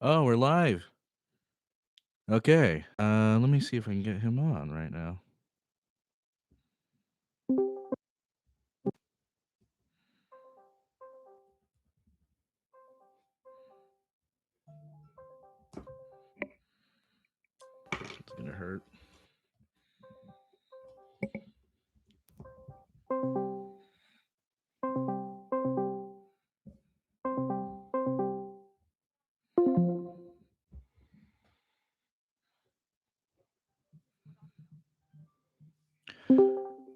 Oh, we're live. Okay. Let me see if I can get him on right now. It's gonna hurt.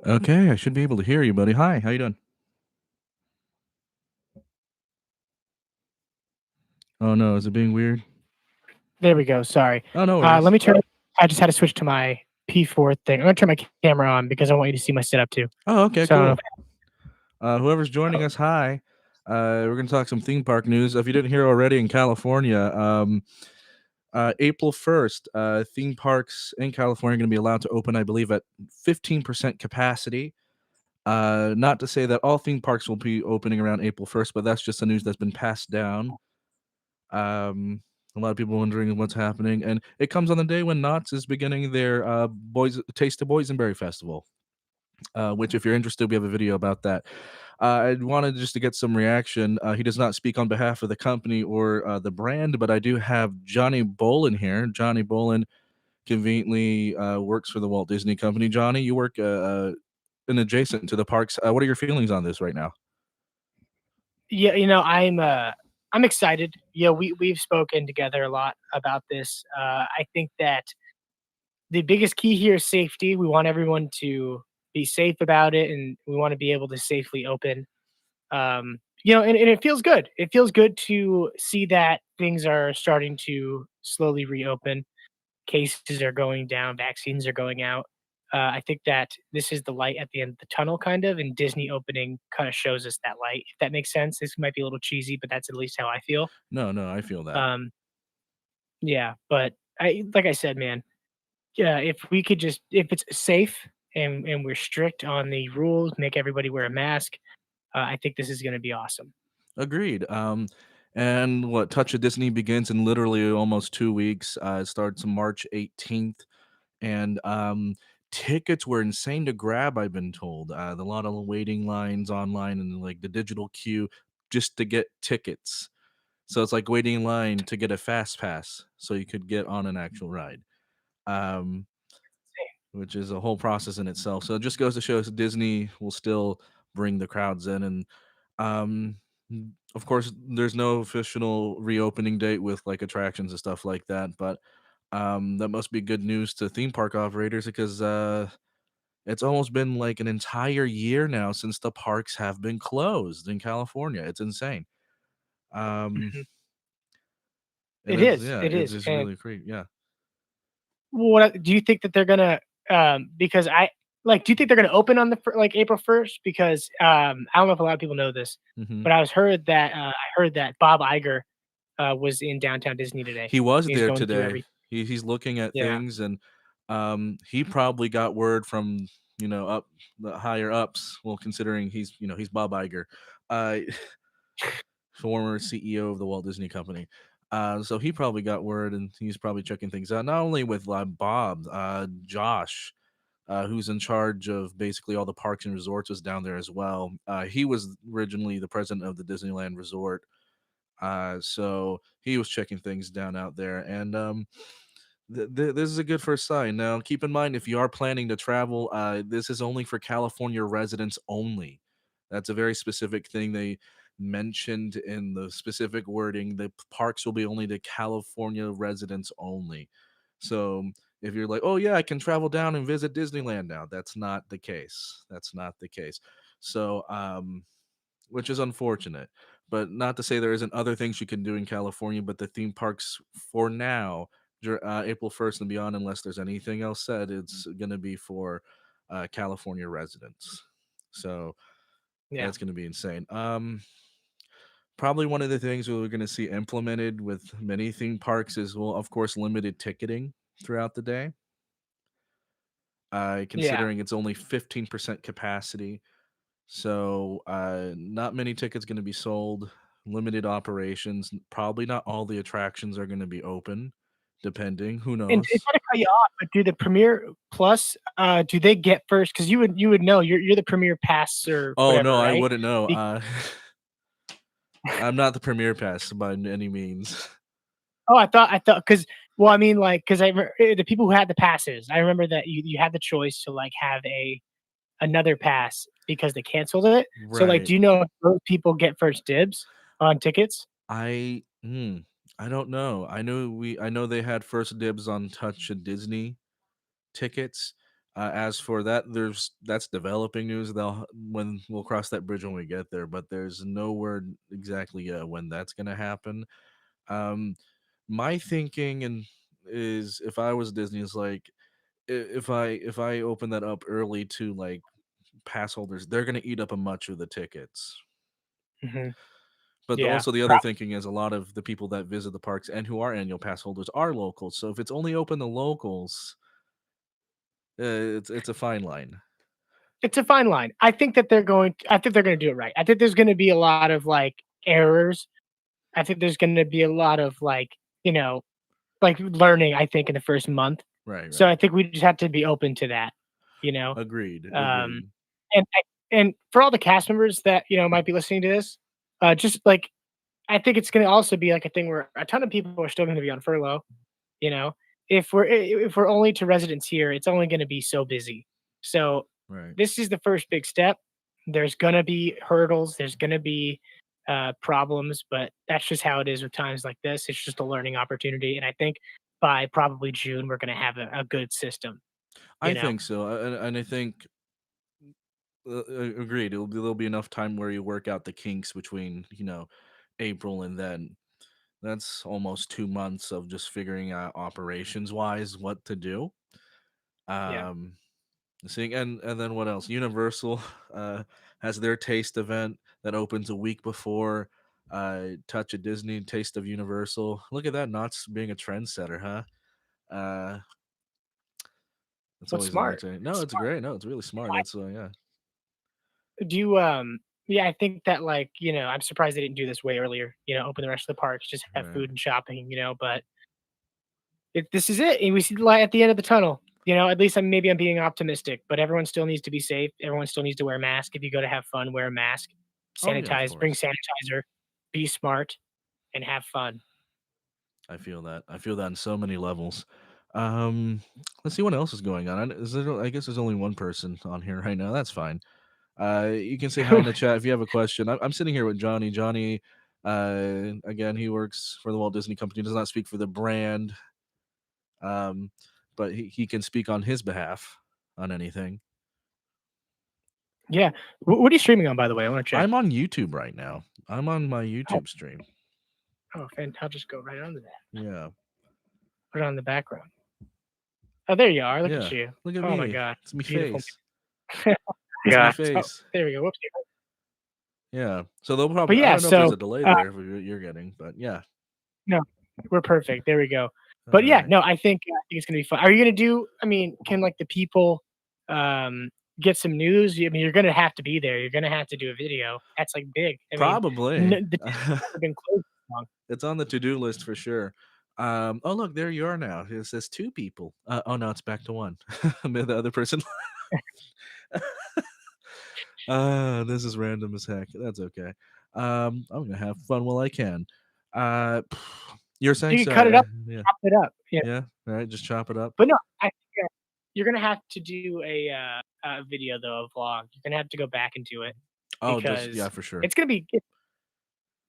Okay, I should be able to hear you, buddy. Hi, how you doing? Oh no, is it being weird? There we go, sorry. Oh, no Let worries. me turn I just had to switch to my P4 thing. I'm gonna turn my camera on because I want you to see my setup too. Oh, okay, So I don't know cool. if Whoever's joining oh, us, hi. We're gonna talk some theme park news. If you didn't hear already, in California, April 1st, theme parks in California are gonna be allowed to open, I believe, at 15% capacity. Not to say that all theme parks will be opening around April 1st, but that's just the news that's been passed down. A lot of people wondering what's happening, and it comes on the day when Knott's is beginning their boys Taste of Boysenberry Festival. Which, if you're interested, we have a video about that. I wanted just to get some reaction. He does not speak on behalf of the company or the brand, but I do have Johnny Bolin here. Johnny Bolin conveniently works for the Walt Disney Company. Johnny, you work in adjacent to the parks. What are your feelings on this right now? yeah, I'm excited. Yeah, we've spoken together a lot about this. I think that the biggest key here is safety. We want everyone to be safe about it, and we wanna be able to safely open. And it feels good. It feels good to see that things are starting to slowly reopen. Cases are going down, vaccines are going out. I think that this is the light at the end of the tunnel, kind of, and Disney opening kind of shows us that light. If that makes sense, this might be a little cheesy, but that's at least how I feel. No, no, I feel that. Um, yeah, but like I said, man, yeah, if we could just if it's safe and we're strict on the rules, make everybody wear a mask, I think this is going to be awesome. Agreed. And what Touch of Disney begins in literally almost 2 weeks. It starts March 18th, and tickets were insane to grab. I've been told. A lot of waiting lines online and like the digital queue just to get tickets. So it's like waiting in line to get a fast pass so you could get on an actual ride. Um, which is a whole process in itself. So it just goes to show us Disney will still bring the crowds in, and um, of course, there's no official reopening date with like attractions and stuff like that, but that must be good news to theme park operators because it's almost been like an entire year now since the parks have been closed in California. It's insane. Um, Mhm. and It it's is. yeah, It it's is. just And really great. Yeah. what do you think that they're gonna? Because do you think they're gonna open on like April 1st? Because I don't know if a lot of people know this, hmm but I heard that Bob Iger was in downtown Disney today. He was He's there going through today. every He's looking at yeah. things, and he probably got word from up the higher ups. Well, considering he's Bob Iger, uh, former CEO of the Walt Disney Company. So he probably got word, and he's probably checking things out. Not only with Bob, Josh, who's in charge of basically all the parks and resorts, was down there as well. He was originally the president of the Disneyland Resort, so he was checking things down out there, and this is a good first sign. Now, keep in mind if you are planning to travel, this is only for California residents only. That's a very specific thing they mentioned in the specific wording. The parks will be only to California residents only. So if you're like, oh yeah, I can travel down and visit Disneyland now, that's not the case. That's not the case. So which is unfortunate. But not to say there isn't other things you can do in California, but the theme parks for now, April 1st and beyond, unless there's anything else said, it's going to be for California residents. So Yeah. that's going to be insane. Probably one of the things we're going to see implemented with many theme parks is, well, of course, limited ticketing throughout the day. Yeah. Considering it's only 15% capacity, so not many tickets going to be sold limited operations. Probably not all the attractions are going to be open, depending. Who And knows? not to cut you off, but do the Premier Plus, do they get first? Because you would know, you're the Premier Pass or Oh no, whatever, I right? wouldn't know. Be I'm not the Premier Pass by any means. Oh, I thought, because well, I mean, like, because the people who had the passes, I remember that you had the choice to, like, have another pass because they canceled it. So, like, Right. do you know if those people get first dibs on tickets? I I don't know. I know they had first dibs on Touch of Disney tickets. As for that, that's developing news. They'll when we'll cross that bridge when we get there, but there's no word exactly when that's gonna happen. Um, my thinking and is if I was Disney is like if I open that up early to like pass holders, they're gonna eat up a much of the tickets. Mhm. But Yeah. also the other thinking is a lot of the people that visit the parks and who are annual pass holders are locals. So if it's only open to locals, it's a fine line. It's a fine line. I think they're gonna do it right. I think there's gonna be a lot of, like, errors. I think there's gonna be a lot of, like, you know, like, learning, I think, in the first month. Right, So right. I think we just have to be open to that, you know? Agreed, Um, agreed. and for all the cast members that, might be listening to this, just, like, I think it's gonna also be, like, a thing where a ton of people are still gonna be on furlough, you know? If we're only to residents here, it's only gonna be so busy. So, Right. this is the first big step. There's gonna be hurdles, there's gonna be, problems, but that's just how it is with times like this. It's just a learning opportunity, and I think by probably June, we're gonna have a good system, you I know? think so, and I think agreed. There'll be enough time where you work out the kinks between April and then. That's almost 2 months of just figuring out operations wise what to do. Yeah. Um, Seeing and then what else? Universal has their taste event that opens a week before Touch of Disney, Taste of Universal. Look at that, not being a trendsetter, huh? Uh, it's What's always smart? entertaining. No, It's it's great. No, it's really smart. That's yeah, Do you, yeah, I think that, like, I'm surprised they didn't do this way earlier, open the rest of the parks, just have right. food and shopping, but this is it. And we see the light at the end of the tunnel. At least I'm being optimistic, but everyone still needs to be safe. Everyone still needs to wear a mask. If you go to have fun, wear a mask, Oh yeah, of bring course. sanitizer, be smart, and have fun. I feel that. I feel that on so many levels. Um, let's see what else is going on. Is there, I guess there's only one person on here right now. That's fine. You can say hi in the chat if you have a question. I'm sitting here with Johnny. Johnny, again, he works for the Walt Disney Company. Does not speak for the brand, um, but he can speak on his behalf on anything. Yeah. What are you streaming on, by the way? I want to check. I'm on YouTube right now. I'm on my Oh, YouTube stream. I'll just go right onto that. Yeah, Put it on the background. Oh, there you are. Look at yeah. you. Look at Oh my me. God. It's me Beautiful. face. It's me God. Oh, face. there we go. Whoops. Yeah. So they'll But probably. I yeah, don't know if there's so a delay there if you're getting, but yeah. no, we're perfect. There we go. All But yeah, right. no, I think it's gonna be fun. Are you gonna do? I mean, can like the people um get some news? I mean, you're gonna have to be there. You're gonna have to do a video. That's like big. I mean, Probably. the Disney's never been closed this long. It's on the to-do list for sure. Oh look, there you are now. It says two people. Oh no, it's back to one. The other person. This is random as heck. That's okay. I'm gonna have fun while I can. Uh, you're saying You can cut it so? up, Yeah, chop it up. Yeah, yeah. All right, just chop it up. but no, I think you're gonna have to do a video though, a vlog. You're gonna have to go back and do it Oh, just yeah, because for sure. it's gonna be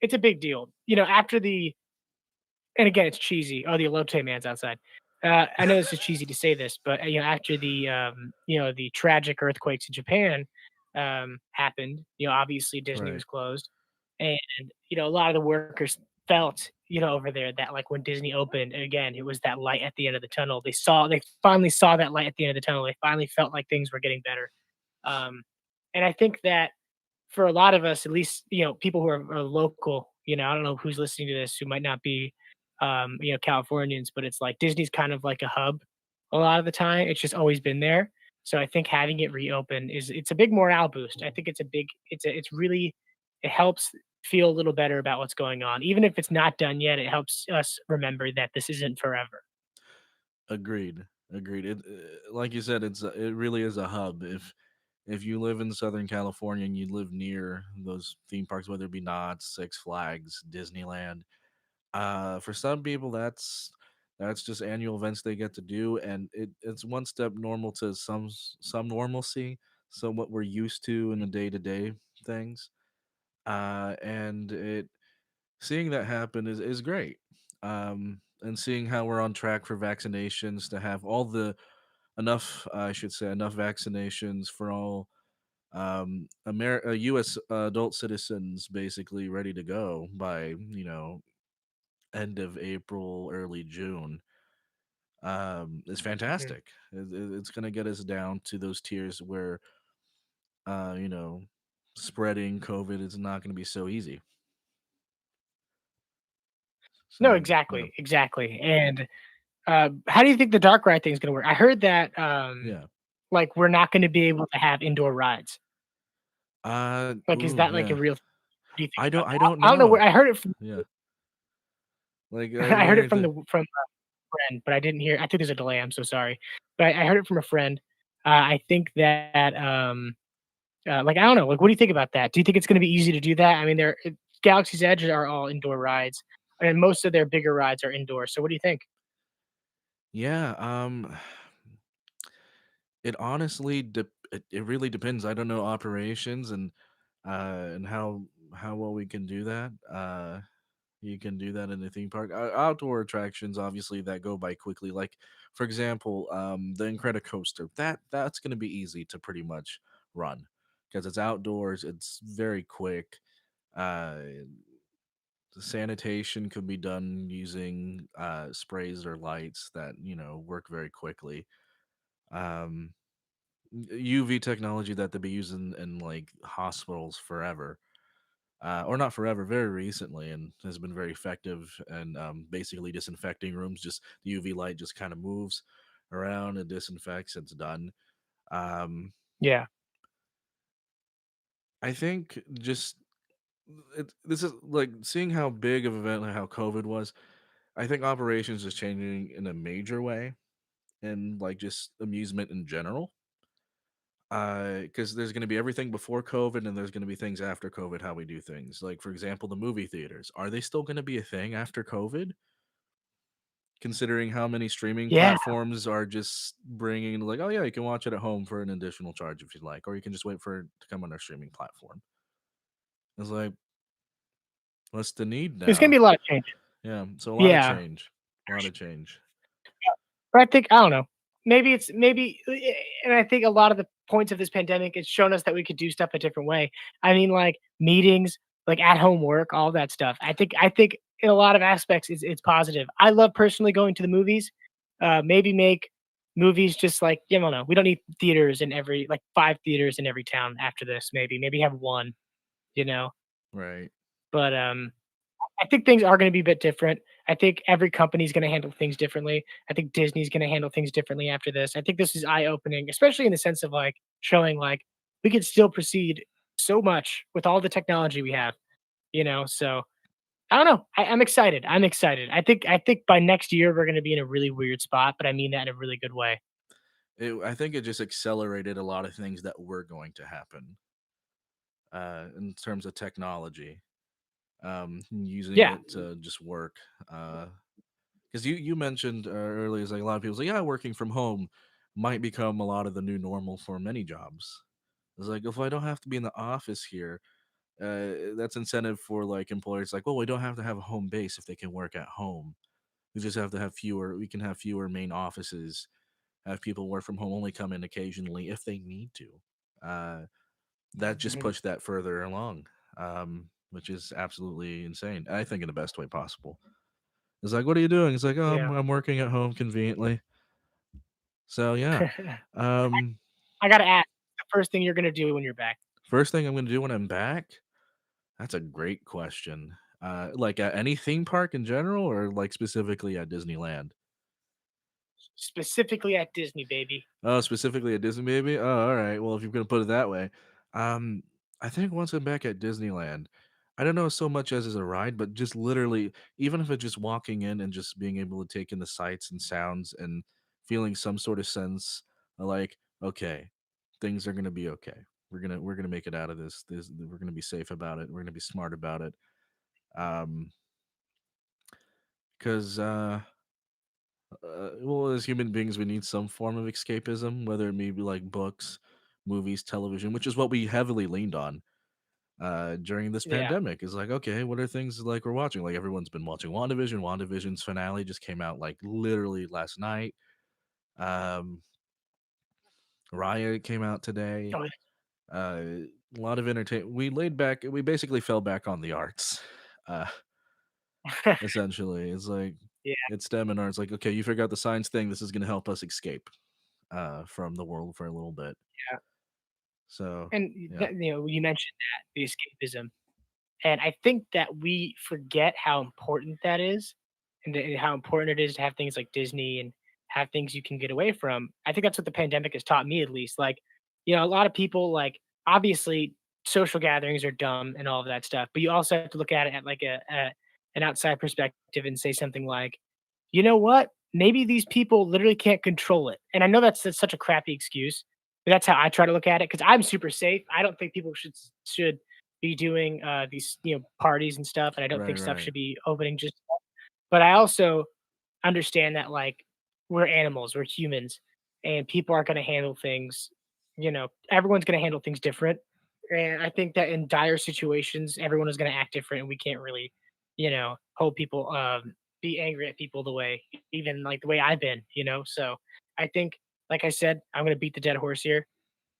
it's a big deal. After the and again, it's cheesy. Oh, the elote man's outside. I know this is cheesy to say this, but after the tragic earthquakes in Japan happened, obviously Disney Right, was closed, and a lot of the workers felt, over there that like when Disney opened again, it was that light at the end of the tunnel. They finally saw that light at the end of the tunnel. They finally felt like things were getting better. And I think that for a lot of us, at least, people who are local, I don't know who's listening to this who might not be, Californians, but it's like Disney's kind of like a hub a lot of the time. It's just always been there. So I think having it reopen it's a big morale boost. I think it's a big, it's really, it helps. feel a little better about what's going on. Even if it's not done yet, it helps us remember that this isn't forever. Agreed. Agreed. Like you said, it really is a hub. If you live in Southern California and you live near those theme parks, whether it be Knott's, Six Flags, Disneyland, for some people that's just annual events they get to do, and it's one step normal to some normalcy. So what we're used to in the day to day things, and it seeing that happen is great. And seeing how we're on track for vaccinations to have all the enough, I should say, enough vaccinations for all U.S. Adult citizens basically ready to go by end of April, early June, is Mhm. fantastic. It's going to get us down to those tiers where uh, you know spreading COVID is not going to be so easy. No, So yeah, exactly, exactly. And how do you think the dark ride thing is gonna work? I heard that yeah. like we're not gonna be able to have indoor rides. Like, is Ooh, that like a yeah. real? What do you think about I that? don't I don't know where know. I heard it from. Yeah, like I heard it where from the from a friend, but I didn't hear. I think there's a delay. I'm so sorry, but I heard it from a friend. I think that like I don't know. Like, what do you think about that? Do you think it's going to be easy to do that? I mean, Galaxy's Edge are all indoor rides, and most of their bigger rides are indoor. So, what do you think? yeah. It honestly it really depends. I don't know operations and how well we can do that. You can do that in a theme park. Outdoor attractions, obviously, that go by quickly. Like, for example, the Incredicoaster. That's going to be easy to pretty much run because it's outdoors. It's very quick. Uh, the sanitation could be done using sprays or lights that work very quickly. Um, UV technology that they'll be using in like hospitals forever, or not forever, very recently, and has been very effective. And basically disinfecting rooms. Just the UV light just kind of moves around and disinfects. It's done. Um, Yeah. I think just this is like seeing how big of an event like how COVID was. I think operations is changing in a major way, and like just amusement in general. Because there's going to be everything before COVID, and there's going to be things after COVID. How we do things, like for example, the movie theaters. Are they still going to be a thing after COVID? Considering how many streaming Yeah. platforms are just bringing like, oh yeah, you can watch it at home for an additional charge if you'd like, or you can just wait for it to come on our streaming platform. It's like, what's the need There's gonna now? be a lot of change. Yeah, so a lot of Yeah. change, a lot of change. But I think I don't know. Maybe it's maybe, and I think a lot of the points of this pandemic has shown us that we could do stuff a different way. I mean, like meetings, like at home work, all that stuff. I think in a lot of aspects, it's positive. I love personally going to the movies. Maybe make movies just like I don't know. We don't need theaters in every like 5 theaters in every town after this. Maybe have one. You know, Right. but I think things are going to be a bit different. I think every company is going to handle things differently. I think Disney's going to handle things differently after this. I think this is eye opening, especially in the sense of like showing like we can still proceed so much with all the technology we have, So I don't know. I'm excited. I'm excited. I think by next year we're going to be in a really weird spot, but I mean that in a really good way. I think it just accelerated a lot of things that were going to happen in terms of technology, using Yeah. it to just work. Because you mentioned earlier, is like a lot of people say, yeah, working from home might become a lot of the new normal for many jobs. It's like if I don't have to be in the office here, that's incentive for like employers. Like, well, we don't have to have a home base if they can work at home. We just have to have fewer. We can have fewer main offices. Have people work from home, only come in occasionally if they need to. Uh, that just Mhm. pushed that further along, which is absolutely insane. I think in the best way possible. It's like, what are you doing? It's like, oh, Yeah. I'm working at home conveniently. So yeah. Um, I got to ask the first thing you're going to do when you're back. First thing I'm gonna do when I'm back. That's a great question. Like at any theme park in general, or like specifically at Disneyland? Specifically at Disney, baby. Oh, specifically at Disney, maybe. Oh, all right. Well, if you're gonna put it that way, um, I think once I'm back at Disneyland, I don't know so much as a ride, but just literally, even if it's just walking in and just being able to take in the sights and sounds and feeling some sort of sense of like, okay, things are gonna be okay. We're gonna make it out of this. We're gonna be safe about it. We're gonna be smart about it. Um, because well, as human beings, we need some form of escapism, whether it may be like books, movies, television, which is what we heavily leaned on during this Yeah. pandemic. Is like, okay, what are things like we're watching? Like everyone's been watching WandaVision. WandaVision's finale just came out like literally last night. Um, Riot came out today. Oh, A lot of entertainment. We laid back. We basically fell back on the arts. Uh, yeah. essentially, it's like Yeah. it's STEM and arts. Like, okay, you figure out the science thing. This is going to help us escape from the world for a little bit. So, And yeah. that, you mentioned that the escapism, and I think that we forget how important that is, and how important it is to have things like Disney and have things you can get away from. I think that's what the pandemic has taught me, at least. Like, a lot of people like obviously social gatherings are dumb and all of that stuff, but you also have to look at it at like an outside perspective and say something like, you know what? Maybe these people literally can't control it. And I know that's such a crappy excuse, but that's how I try to look at it because I'm super safe. I don't think people should be doing these parties and stuff, and I don't Right, think stuff right. should be opening just. But I also understand that like we're animals, we're humans, and people are going to handle things. Everyone's going to handle things different, and I think that in dire situations, everyone is going to act different, and we can't really, hold people, be angry at people the way, even like the way I've been. So I think, like I said, I'm going to beat the dead horse here.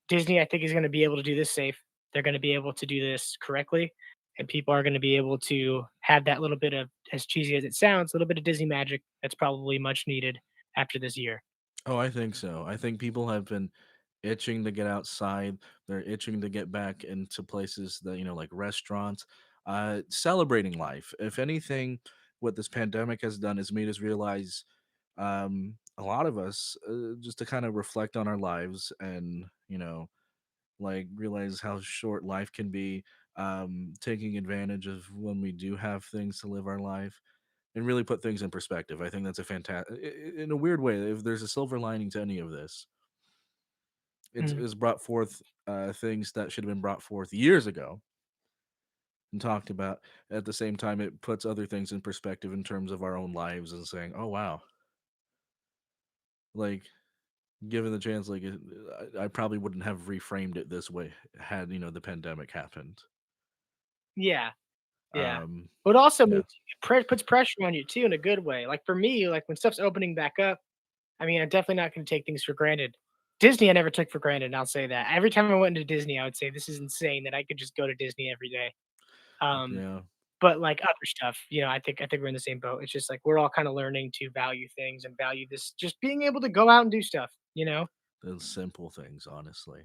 Disney, I think, is going to be able to do this safe. They're going to be able to do this correctly, and people are going to be able to have that little bit of, as cheesy as it sounds, a little bit of Disney magic that's probably much needed after this year. Oh, I think so. I think people have been itching to get outside. They're itching to get back into places that, like restaurants, celebrating life. If anything, what this pandemic has done is made us realize a lot of us just to kind of reflect on our lives and, like realize how short life can be, taking advantage of when we do have things to live our life and really put things in perspective. I think that's a fantastic, in a weird way. If there's a silver lining to any of this, Mhm. it's brought forth things that should have been brought forth years ago and talked about. At the same time, it puts other things in perspective in terms of our own lives and saying, "Oh wow, like given the chance, like I probably wouldn't have reframed it this way had the pandemic happened." Yeah, yeah. Um, But also yeah, puts pressure on you too in a good way. Like for me, like when stuff's opening back up, I mean, I'm definitely not going to take things for granted. Disney, I never took for granted. And I'll say that every time I went into Disney, I would say this is insane that I could just go to Disney every day. Um, yeah, But, like, other stuff, I think we're in the same boat. It's just, like, we're all kinda learning to value things and value this just being able to go out and do stuff? the simple things, honestly,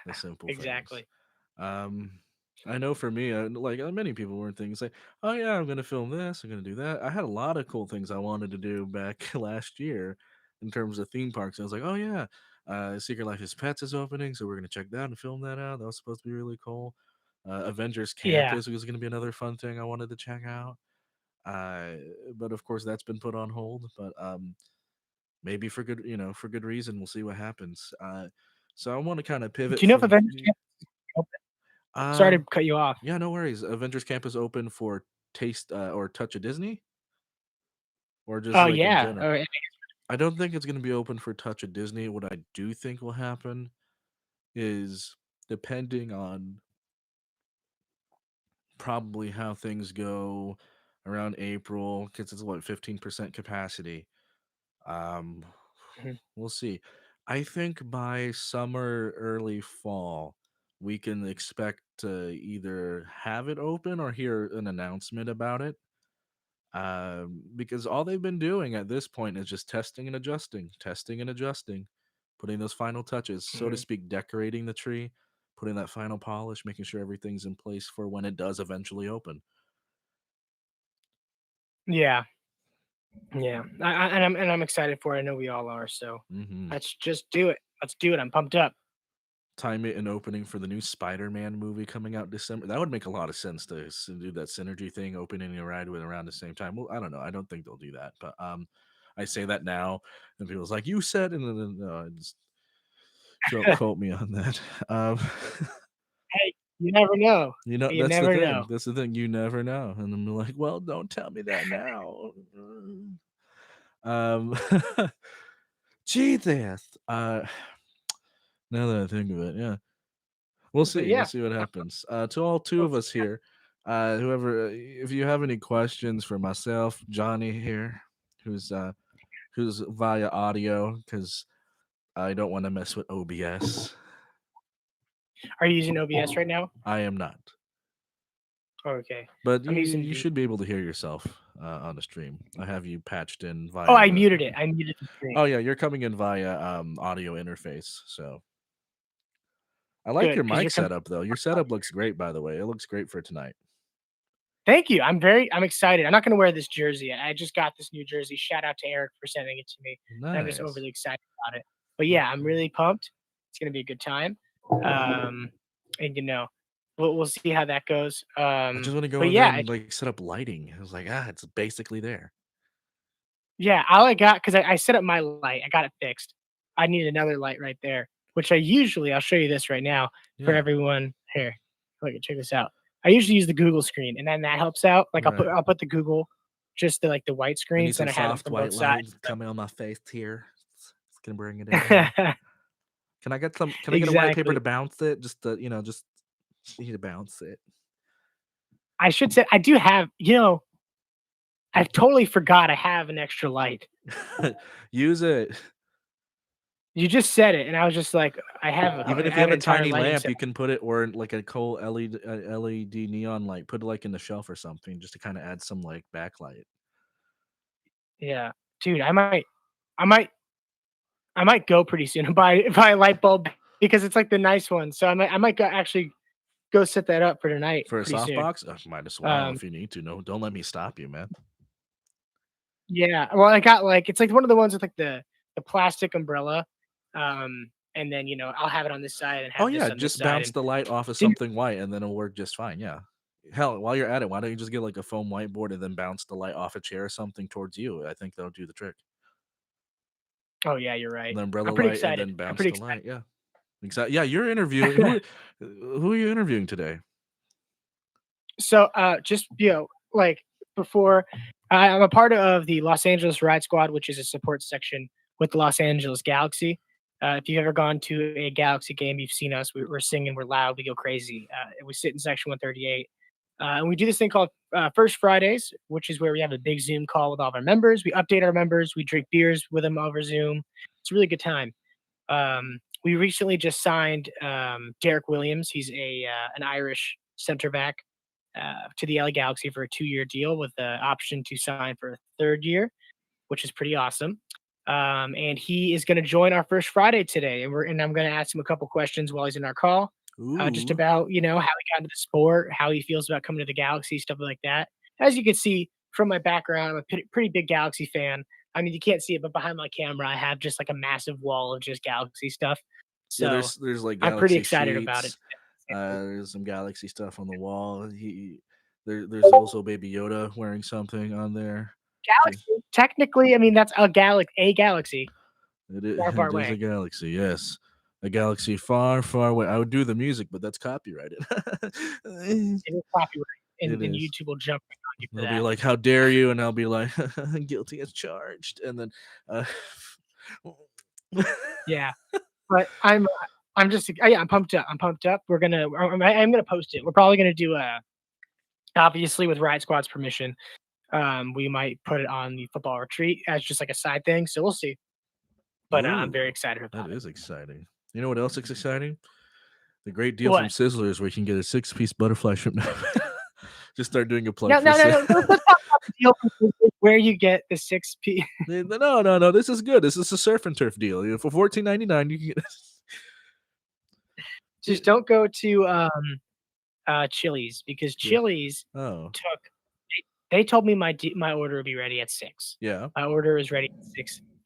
the simple things. Exactly. Um, I know for me, like many people were thinking, say, "Oh yeah, I'm gonna film this, I'm gonna do that." I had a lot of cool things I wanted to do back last year in terms of theme parks. I was like, "Oh yeah, Secret Life is Pets is opening, so we're gonna check that and film that out. That was supposed to be really cool." Avengers Yeah. Campus was gonna be another fun thing I wanted to check out. Uh, but of course, that's been put on hold. But maybe for good, for good reason. We'll see what happens. So I want to kind of Do pivot you know if from. Avengers Campus is open? Sorry to Um, cut you off. yeah, no worries. Avengers Campus open for taste or touch of Disney, or just Oh, like in yeah. general. I don't think it's going to be open for touch of Disney. What I do think will happen is depending on probably how things go around April, because it's what 15% capacity. Um, Mhm. we'll see. I think by summer, early fall, we can expect to either have it open or hear an announcement about it. Because all they've been doing at this point is just testing and adjusting, putting those final touches, so to Mhm. speak, decorating the tree, putting that final polish, making sure everything's in place for when it does eventually open. Yeah. Yeah. And I'm excited for it. I know we all are, so Hmm. let's just do it. Let's do it. I'm pumped up. time it an opening for the new Spider-Man movie coming out December. That would make a lot of sense to do that synergy thing, opening a ride with around the same time. Well, I don't know. I don't think they'll do that, but I say that now, and people's like, "You said," and then no, just don't quote me on that. Um, Hey, you never know. you know, You that's the never thing. know. That's the thing. You never know, and I'm like, "Well, don't tell me that now." Um, Jesus. Now that I think of it, yeah. We'll But see. We'll yeah, see what happens. To all two we'll of us here, whoever, if you have any questions for myself, Johnny here, who's uh, who's via audio, because I don't want to mess with OBS. are you using OBS right now? I am not, Okay. but I'm using you V. should be able to hear yourself on the stream. I have you patched in Oh, via I the. muted it. I muted the stream. Oh yeah, you're coming in via audio interface. So I like Good, your because mic you're setup though. Your setup looks great, by the way. It looks great for tonight. Thank you. I'm excited. I'm not gonna wear this jersey. I just got this new jersey. Shout out to Eric for sending it to me. And I'm just Nice. overly excited about it. But yeah, I'm really pumped. It's gonna be a good time. Um, and we'll see how that goes. I just want to go But in there yeah, and like set up lighting. I was like, it's basically there. yeah, all I got because I set up my light. I got it fixed. I need another light right there, which I'll show you this right now for Yeah, everyone. Here, look, check this out. I usually use the Google screen, and then that helps out. Like right. I'll put the Google, just the the white I need screens, then some I have it soft from white both sides. light coming on my face here. It's gonna bring it in here. Can I get some? Can I get a white paper Exactly. to bounce it? Just to, just need to bounce it. I should say I do have. I totally forgot I have an extra light. Use it. You just said it, and I was just like, Even I if you have have an a entire tiny lighting lamp, set. you can put it or like a cool LED neon light. Put it like in the shelf or something, just to kind of add some like backlight. Yeah, dude, I might I might go pretty soon and buy a light bulb because it's like the nice one. So I might actually go set that up for tonight For a pretty soon. softbox, might as well Um, if you need to. No, don't let me stop you, man. yeah. Well, I got like it's like one of the ones with like the plastic umbrella. And then I'll have it on this side and Oh have this yeah, on this just side. bounce And the light off of didn't, something white, and then it'll work just fine. Yeah. Hell, while you're at it, why don't you just get like a foam whiteboard and then bounce the light off a chair or something towards you? I think that'll do the trick. oh yeah, you're right. The umbrella I'm pretty light and excited. then I'm bounce pretty the light. excited. Yeah. Exactly. Yeah, you're interviewing who are you interviewing today? So just like before, I'm a part of the Los Angeles Ride Squad, which is a support section with the Los Angeles Galaxy. If you've ever gone to a Galaxy game, you've seen us. We're singing, we're loud, we go crazy. We sit in section 138. And we do this thing called First Fridays, which is where we have a big Zoom call with all of our members. We update our members. We drink beers with them over Zoom. It's a really good time. We recently just signed Derek Williams. He's an Irish center back to the LA Galaxy for a 2-year deal with the option to sign for a third year, which is pretty awesome. And he is going to join our first Friday today, and I'm going to ask him a couple questions while he's in our call, just Ooh. about how he got into the sport, how he feels about coming to the Galaxy, stuff like that. As you can see from my background, I'm a pretty big Galaxy fan. I mean, you can't see it, but behind my camera, I have just like a massive wall of just Galaxy stuff. Yeah, So there's like I'm pretty galaxy excited about it. sheets. There's some galaxy stuff on the wall. There's also Baby Yoda wearing something on there. Just Galaxy, technically, I mean that's a galaxy far, far it is a away. galaxy, yes. A galaxy far, far away. I would do the music, but that's copyrighted. It is copyright, It and is. YouTube will jump on you for They'll be that. like, "How dare you?" And I'll be like, "Guilty as charged." And then, uh, Yeah, but I'm just yeah, I'm pumped up. I'm pumped up. I'm gonna post it. We're probably gonna do a obviously with Riot Squad's permission. We might put it on the football retreat as just like a side thing. So we'll see. But I'm very ooh, excited that about it. is exciting. You know what else is exciting? The great deal from What? Sizzlers where you can get a 6-piece butterfly shrimp. Just start doing a plug No, for no, no, no. Let's talk about the deal where you get the 6P. No, no, no. This is good. This is a surf and turf deal. For 14.99, you can get. Just don't go to Chili's because Yeah. Chili's Oh, took they told me my order would be ready at 6. yeah. My order is ready at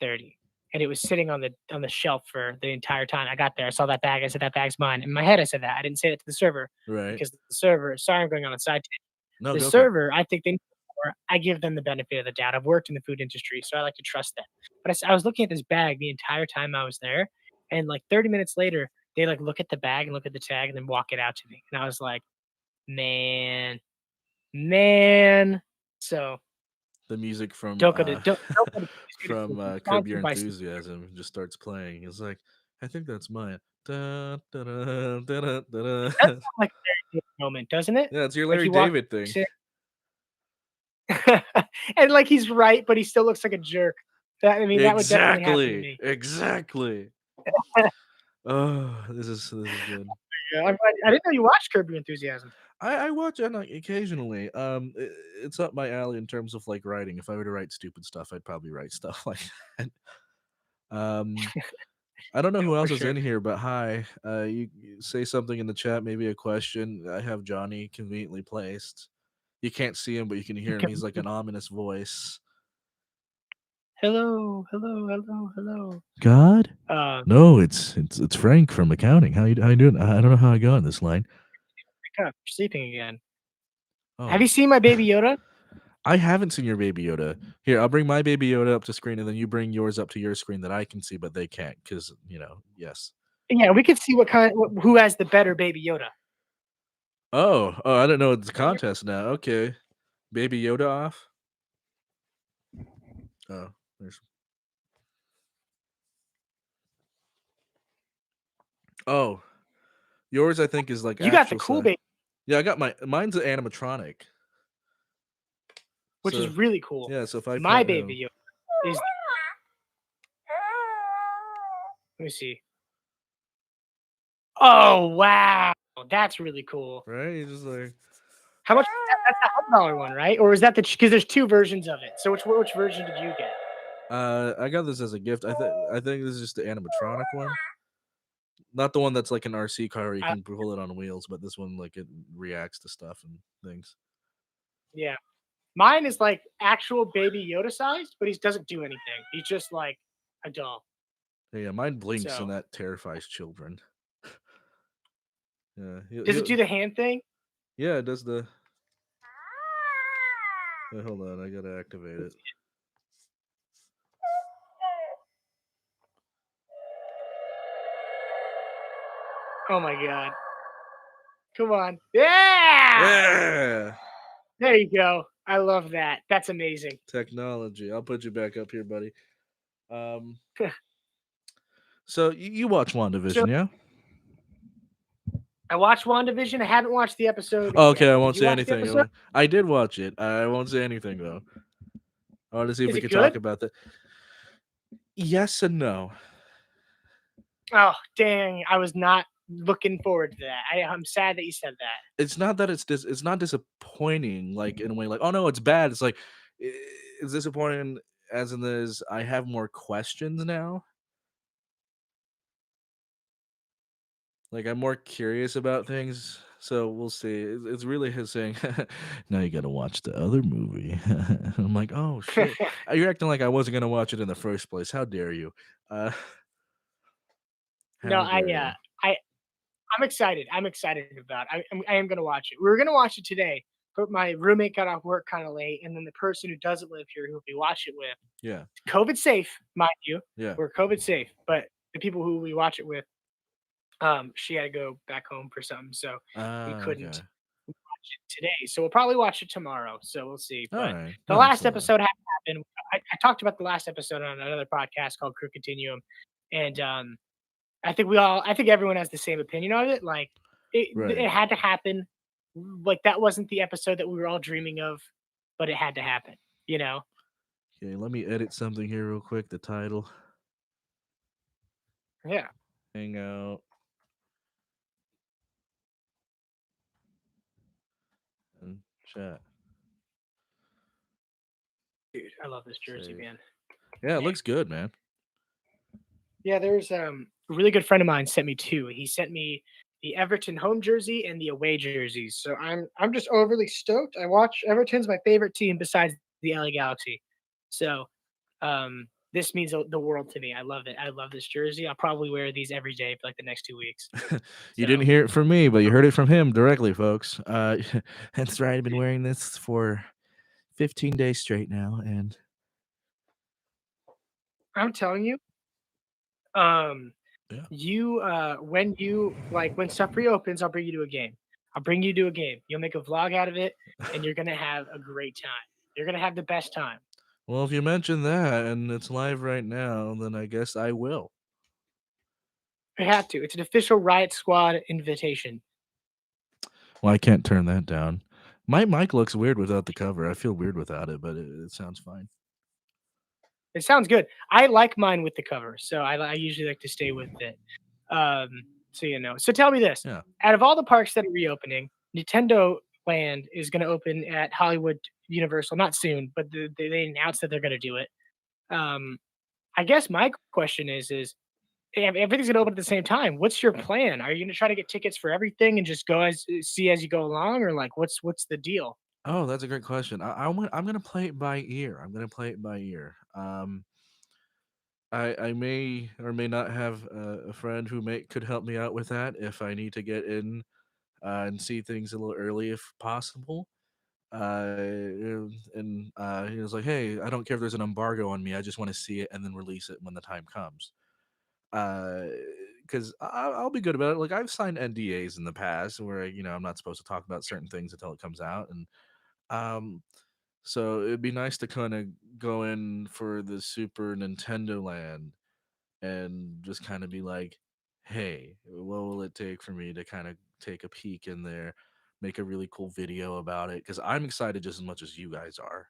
6:30. and it was sitting on the shelf for the entire time. I got there, I saw that bag, I said, "That bag's mine." In my head, I said that. I didn't say that to the server Right. because the server sorry, I'm going on a side tangent. No, The go for it. server, I think they know more. I give them the benefit of the doubt. I've worked in the food industry, so I like to trust them. But I was looking at this bag the entire time I was there, and, like, 30 minutes later, they, like, look at the bag and look at the tag and then walk it out to me, and I was like, "Man, man." So, The music from don't go to from it's Curb Your sponsored by Snickers. Enthusiasm just starts playing. It's like, I think that's mine. Da, da, da, da, da, da, It does da. sound like a Larry David moment, doesn't it? Yeah, it's your Like, Larry he walks David thing. in and, like, he's right, but he still looks like a jerk. That would definitely happen to Exactly. me. Exactly. Oh, this is good. Yeah, I didn't know you watched Curb Your Enthusiasm. I watch it like occasionally. It's up my alley in terms of like writing. If I were to write stupid stuff, I'd probably write stuff like that. Um, I don't know who For else is sure. in here, but hi. You say something in the chat, maybe a question. I have Johnny conveniently placed. You can't see him, but you can hear him. He's like an ominous voice. Hello, hello, hello, hello. God? Uh, No, it's Frank from accounting. How you doing? I don't know how I got on this line. wake up, you're sleeping again. Have Oh, you seen my baby Yoda? I haven't seen your baby Yoda. Here, I'll bring my baby Yoda up to screen, and then you bring yours up to your screen that I can see, but they can't because yes. Yeah, we could see who has the better baby Yoda. Oh, I didn't know it's a contest now. Okay, baby Yoda off. Oh, there's. Oh, yours I think is like You got the actual cool size. baby, Yeah, I got mine's an animatronic. which is So really cool. yeah, so if I My pet him, baby Yoda is. Let me see. Oh wow, that's really cool. right? He's just like, How much? That's the $100 one, right? Or is that because there's two versions of it? So which version did you get? I got this as a gift. I think this is just the animatronic one. Not the one that's like an RC car where you Uh, can pull it on wheels, but this one like it reacts to stuff and things. yeah, mine is like actual baby Yoda sized, but he doesn't do anything. He's just like a doll. Yeah, mine blinks So and that terrifies children. Yeah, does it do the hand thing? yeah, it does the. Hold on, I gotta activate it. Oh my god! Come on, yeah! Yeah, There you go. I love that. That's amazing. technology. I'll put you back up here, buddy. Um, so you watch So WandaVision, yeah? I watched WandaVision. I haven't watched the episode Oh, okay, yet. I Did won't you say watch the anything. episode? I did watch it. I won't say anything though. I want to see if Is we it could good? talk about that. Yes and no. Oh dang! I was not looking forward to that. I'm sad that you said that. It's not that it's not disappointing like in a way like oh no it's bad. It's like it's disappointing as in this I have more questions now. Like I'm more curious about things. So we'll see. It's really his saying, now you got to watch the other movie. I'm like, oh shit. You're acting like I wasn't gonna watch it in the first place. How dare you? Uh, No, how dare you? I I'm excited. I'm excited about. I am gonna watch it. We were gonna watch it today, but my roommate got off work kind of late, and then the person who doesn't live here, who we watch it with, Yeah, COVID safe, mind you, yeah. we're COVID safe, but the people who we watch it with, she had to go back home for something, so we couldn't Okay. watch it today. So we'll probably watch it tomorrow. So we'll see. All But right. the No, that's last all right. episode happened. I talked about the last episode on another podcast called Crew Continuum, and I think everyone has the same opinion on it. Like Right. it had to happen. Like that wasn't the episode that we were all dreaming of, but it had to happen. You know? Okay, let me edit something here real quick. The title, Yeah. Hangout, and chat. Dude, I love this jersey, Save. man. Yeah, it looks good, man. Yeah, there's a really good friend of mine sent me two. He sent me the Everton home jersey and the away jerseys. So I'm just overly stoked. I watch Everton's my favorite team besides the LA Galaxy. So this means the world to me. I love it. I love this jersey. I'll probably wear these every day for like the next 2 weeks. You So didn't hear it from me, but you heard it from him directly, folks. That's right. I've been wearing this for 15 days straight now, and I'm telling you, um, yeah. when you like when stuff reopens, I'll bring you to a game. I'll bring you to a game. You'll make a vlog out of it, and you're gonna have a great time. You're gonna have the best time. Well, if you mention that and it's live right now, then I guess I will. You have to. It's an official Riot Squad invitation. Well, I can't turn that down. My mic looks weird without the cover. I feel weird without it, but it sounds fine. It sounds good. I like mine with the cover, so I usually like to stay with it. Um, so So tell me this: Yeah. out of all the parks that are reopening, Nintendo Land is going to open at Hollywood Universal. Not soon, but they announced that they're going to do it. Um, I guess my question is everything's going to open at the same time. What's your plan? Are you going to try to get tickets for everything and just go as see as you go along, or like what's the deal? Oh, that's a great question. I'm gonna play it by ear. I'm gonna play it by ear. I may or may not have a friend who may could help me out with that if I need to get in and see things a little early if possible. And he was like, "Hey, I don't care if there's an embargo on me. I just want to see it and then release it when the time comes." Uh, because I'll be good about it. Like I've signed NDAs in the past where I'm not supposed to talk about certain things until it comes out, and um, so it'd be nice to kind of go in for the Super Nintendo Land and just kind of be like, "Hey, what will it take for me to kind of take a peek in there, make a really cool video about it?" Because I'm excited just as much as you guys are.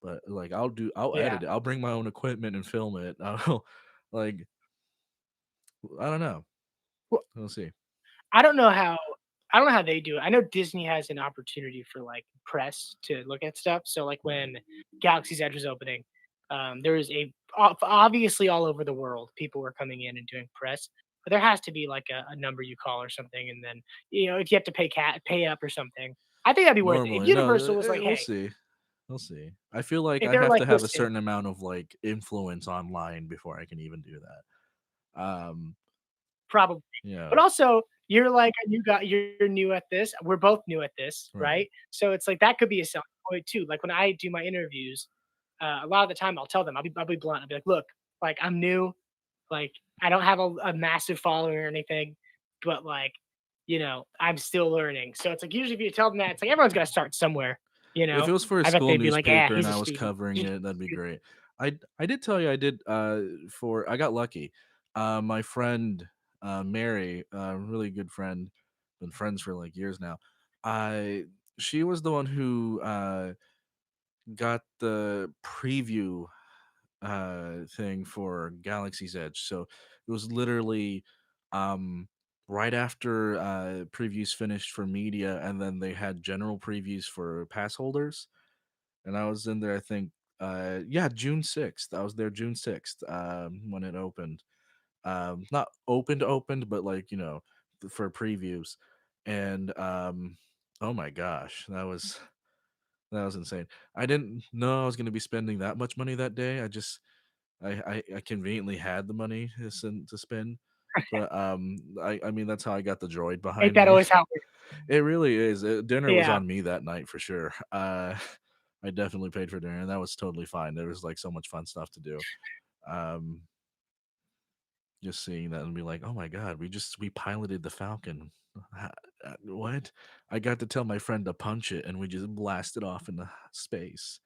But like, I'll Yeah. edit it. I'll bring my own equipment and film it. I'll like, I don't know. We'll see. I don't know how I don't know how they do it. I know Disney has an opportunity for like press to look at stuff. So like when Galaxy's Edge was opening, there was obviously all over the world people were coming in and doing press. But there has to be like a number you call or something, and then if you have to pay up or something, I think that'd be worth it. If Normally, no, Universal was like, we'll hey, see. We'll see. I feel like if I they're have like, to have a listen, certain amount of like influence online before I can even do that. probably. Yeah, But also, you're like a new guy. You're new at this. We're both new at this, right. right? So it's like that could be a selling point too. Like when I do my interviews, a lot of the time I'll tell them, I'll be blunt. I'll be like, look, like I'm new. Like I don't have a massive following or anything, but like, I'm still learning. So it's like usually if you tell them that, it's like everyone's got to start somewhere. You If know, it was for a I bet school they'd be like, yeah, newspaper and he's a I was student. covering it, that'd be great. I did tell you I did for I got lucky. My friend Mary, really good friend, been friends for like years now. I She was the one who got the preview thing for Galaxy's Edge. So it was literally um right after previews finished for media, and then they had general previews for pass holders, and I was in there, I think, yeah, June 6th. I was there June 6th, when it opened. Not opened, but like, for previews. And oh my gosh, that was insane. I didn't know I was going to be spending that much money that day. I conveniently had the money to spend. But I mean that's how I got the droid Ain't behind that me. always how? It really is. Dinner was Yeah, on me that night for sure. I definitely paid for dinner, and that was totally fine. There was like so much fun stuff to do. Um, just seeing that and be like, oh my god, we piloted the Falcon. What? I got to tell my friend to punch it, and we just blasted off into space.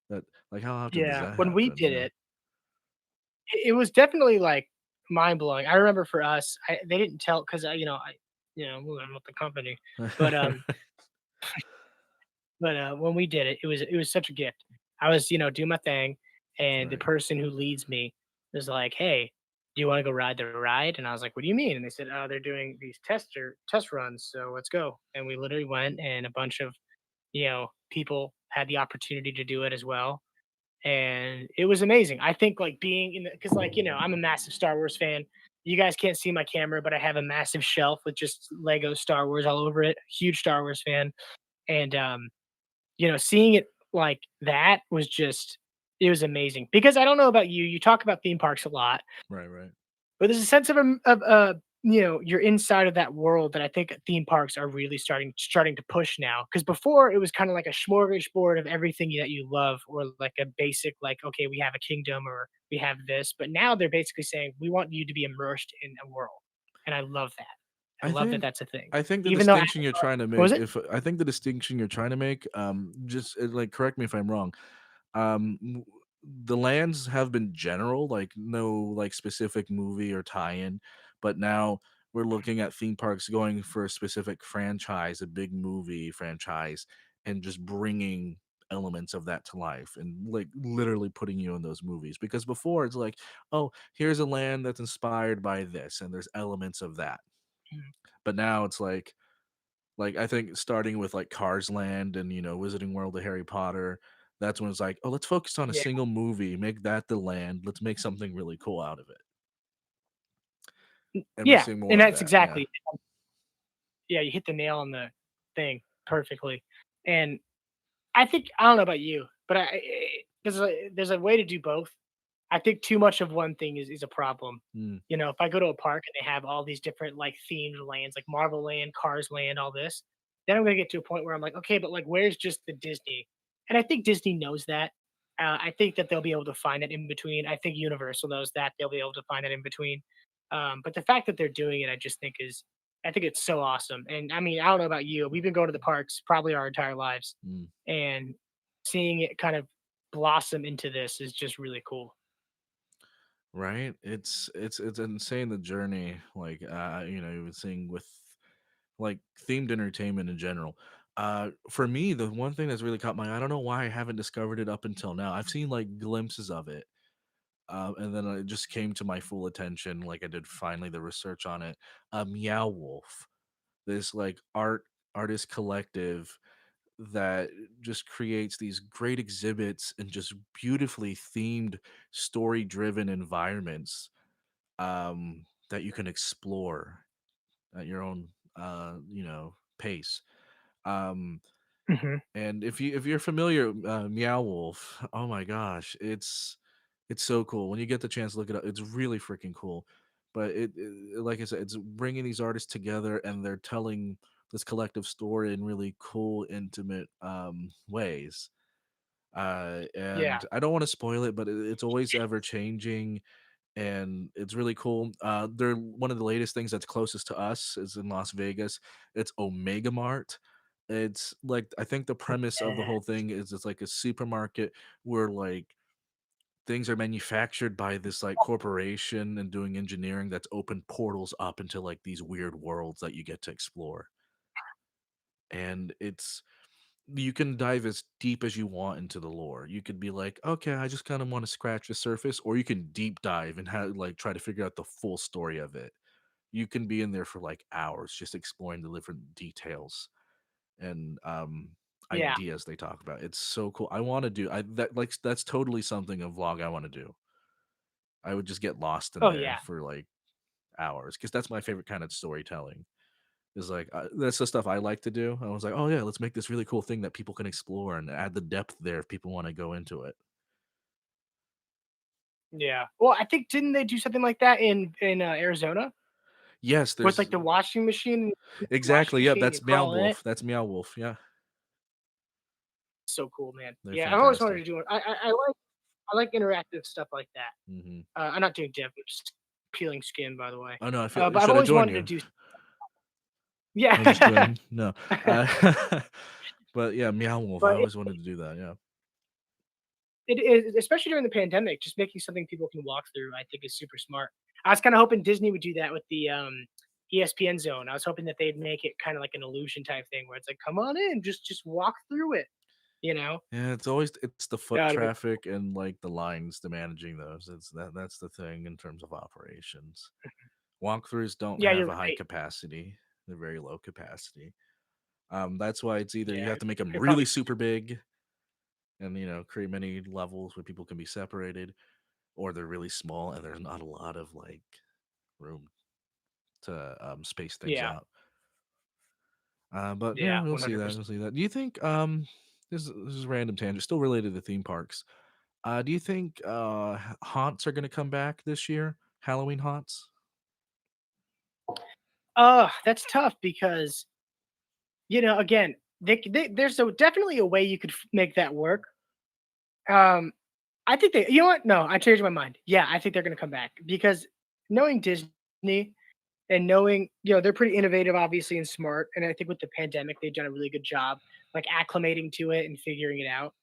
That like how often does yeah. that When we happen? did it, it was definitely like mind blowing. I remember for us, they didn't tell because I'm with the company, but Yeah. when we did it, it was such a gift. I was doing my thing, and the Right. person who leads me was like, "Hey, do you want to go ride the ride?" And I was like, "What do you mean?" And they said, "Oh, they're doing these test runs, so let's go." And we literally went, and a bunch of people had the opportunity to do it as well, and it was amazing. I think like being in because I'm a massive Star Wars fan. You guys can't see my camera, but I have a massive shelf with just Lego Star Wars all over it. Huge Star Wars fan, and seeing it like that was just It was amazing because I don't know about you. You talk about theme parks a lot, Right, right. but there's a sense of you're inside of that world that I think theme parks are really starting to push now. Because before it was kind of like a smorgasbord of everything that you love, or like a basic like, okay, we have a kingdom or we have this. But now they're basically saying we want you to be immersed in a world, and I love that. I I love that think that's a thing. I think the Even though distinction you're Avatar, trying to what was make, it? if I think the distinction you're trying to make, just like correct me if I'm wrong. The lands have been general, like no like specific movie or tie-in, but now we're looking at theme parks going for a specific franchise, a big movie franchise, and just bringing elements of that to life and like literally putting you in those movies. Because before it's like, oh, here's a land that's inspired by this, and there's elements of that. Mhm. But now it's like, I think starting with, like, Cars Land and, Wizarding World of Harry Potter, that's when it's like, "Oh, let's focus on a Yeah, single movie, make that the land, let's make something really cool out of it." And we're yeah, seeing more and of that's that, yeah. exactly yeah. You hit the nail on the thing perfectly, and I think I don't know about you, but there's a way to do both. I think too much of one thing is a problem. Mm, You know, if I go to a park and they have all these different like themed lands, like Marvel Land, Cars Land, all this, then I'm gonna get to a point where I'm like, okay, but like, where's just the Disney? And I think Disney knows that. I think that they'll be able to find it in between. I think Universal knows that they'll be able to find it in between. But the fact that they're doing it, I think it's so awesome. And I mean, I don't know about you. We've been going to the parks probably our entire lives, mm. and seeing it kind of blossom into this is just really cool. Right? It's insane the journey, like, you were saying with, like, themed entertainment in general. For me, the one thing that's really caught my eye, I don't know why I haven't discovered it up until now. I've seen, like, glimpses of it. And then it just came to my full attention, like I did finally the research on it. Meow Wolf, this like artist collective that just creates these great exhibits and just beautifully themed, story driven environments that you can explore at your own pace. Um, Hmm. and if you're familiar, Meow Wolf, oh my gosh, it's so cool. When you get the chance to look it up, it's really freaking cool. But like I said, it's bringing these artists together and they're telling this collective story in really cool, intimate ways. Yeah. And I don't want to spoil it, but it's always ever changing and it's really cool. They're one of the latest things that's closest to us is in Las Vegas. It's Omega Mart. It's like I think the premise of the Yeah. whole thing is it's like a supermarket where like things are manufactured by this like corporation and doing engineering that's opened portals up into like these weird worlds that you get to explore. And it's you can dive as deep as you want into the lore. You could be like, okay, I just kind of want to scratch the surface, or you can deep dive and have like try to figure out the full story of it. You can be in there for like hours just exploring the different details and Yeah. ideas they talk about. It's so cool. I want to do I that like that's totally something a vlog I want to do. I would just get lost in Oh, there yeah. for like hours because that's my favorite kind of storytelling. Is like that's the stuff I like to do. I was like, oh yeah, let's make this really cool thing that people can explore and add the depth there if people want to go into it. Yeah. Well, I think didn't they do something like that in Arizona Yes, with there's like the washing machine? Washing exactly. Yep, machine, you that's Meow crawl in it. Wolf. That's Meow Wolf. Yeah, So cool, man. they're Yeah, I've always wanted fantastic. to do it. I like interactive stuff like that. Hmm. I'm not doing dev, I'm just peeling skin, by the way. Oh no, I feel But I've should I always join wanted to you? do. I'm just Yeah. kidding. No, but yeah, Meow Wolf. I But always wanted to do that. Yeah. it is, especially during the pandemic, just making something people can walk through, I think is super smart. I was kind of hoping Disney would do that with the ESPN zone. I was hoping that they'd make it kind of like an illusion type thing where it's like, come on in, just walk through it, you know? Yeah, it's the foot That would've been traffic and like the lines to managing those. That's the thing in terms of operations. Walkthroughs don't yeah, have you're a high right. capacity. They're very low capacity. That's why it's either you Yeah, have to make them they're really probably super big and create many levels where people can be separated, or they're really small and there's not a lot of like room to space things yeah, out. But yeah, yeah, we'll see that. 100%. We'll see that. Do you think this is random tangent, still related to theme parks? Do you think haunts are gonna come back this year? Halloween haunts? That's tough because, again, there's definitely a way you could make that work. Um, I think they, you know what? No, I changed my mind. Yeah, I think they're going to come back because knowing Disney and knowing, they're pretty innovative, obviously, and smart. And I think with the pandemic, they've done a really good job, like acclimating to it and figuring it out.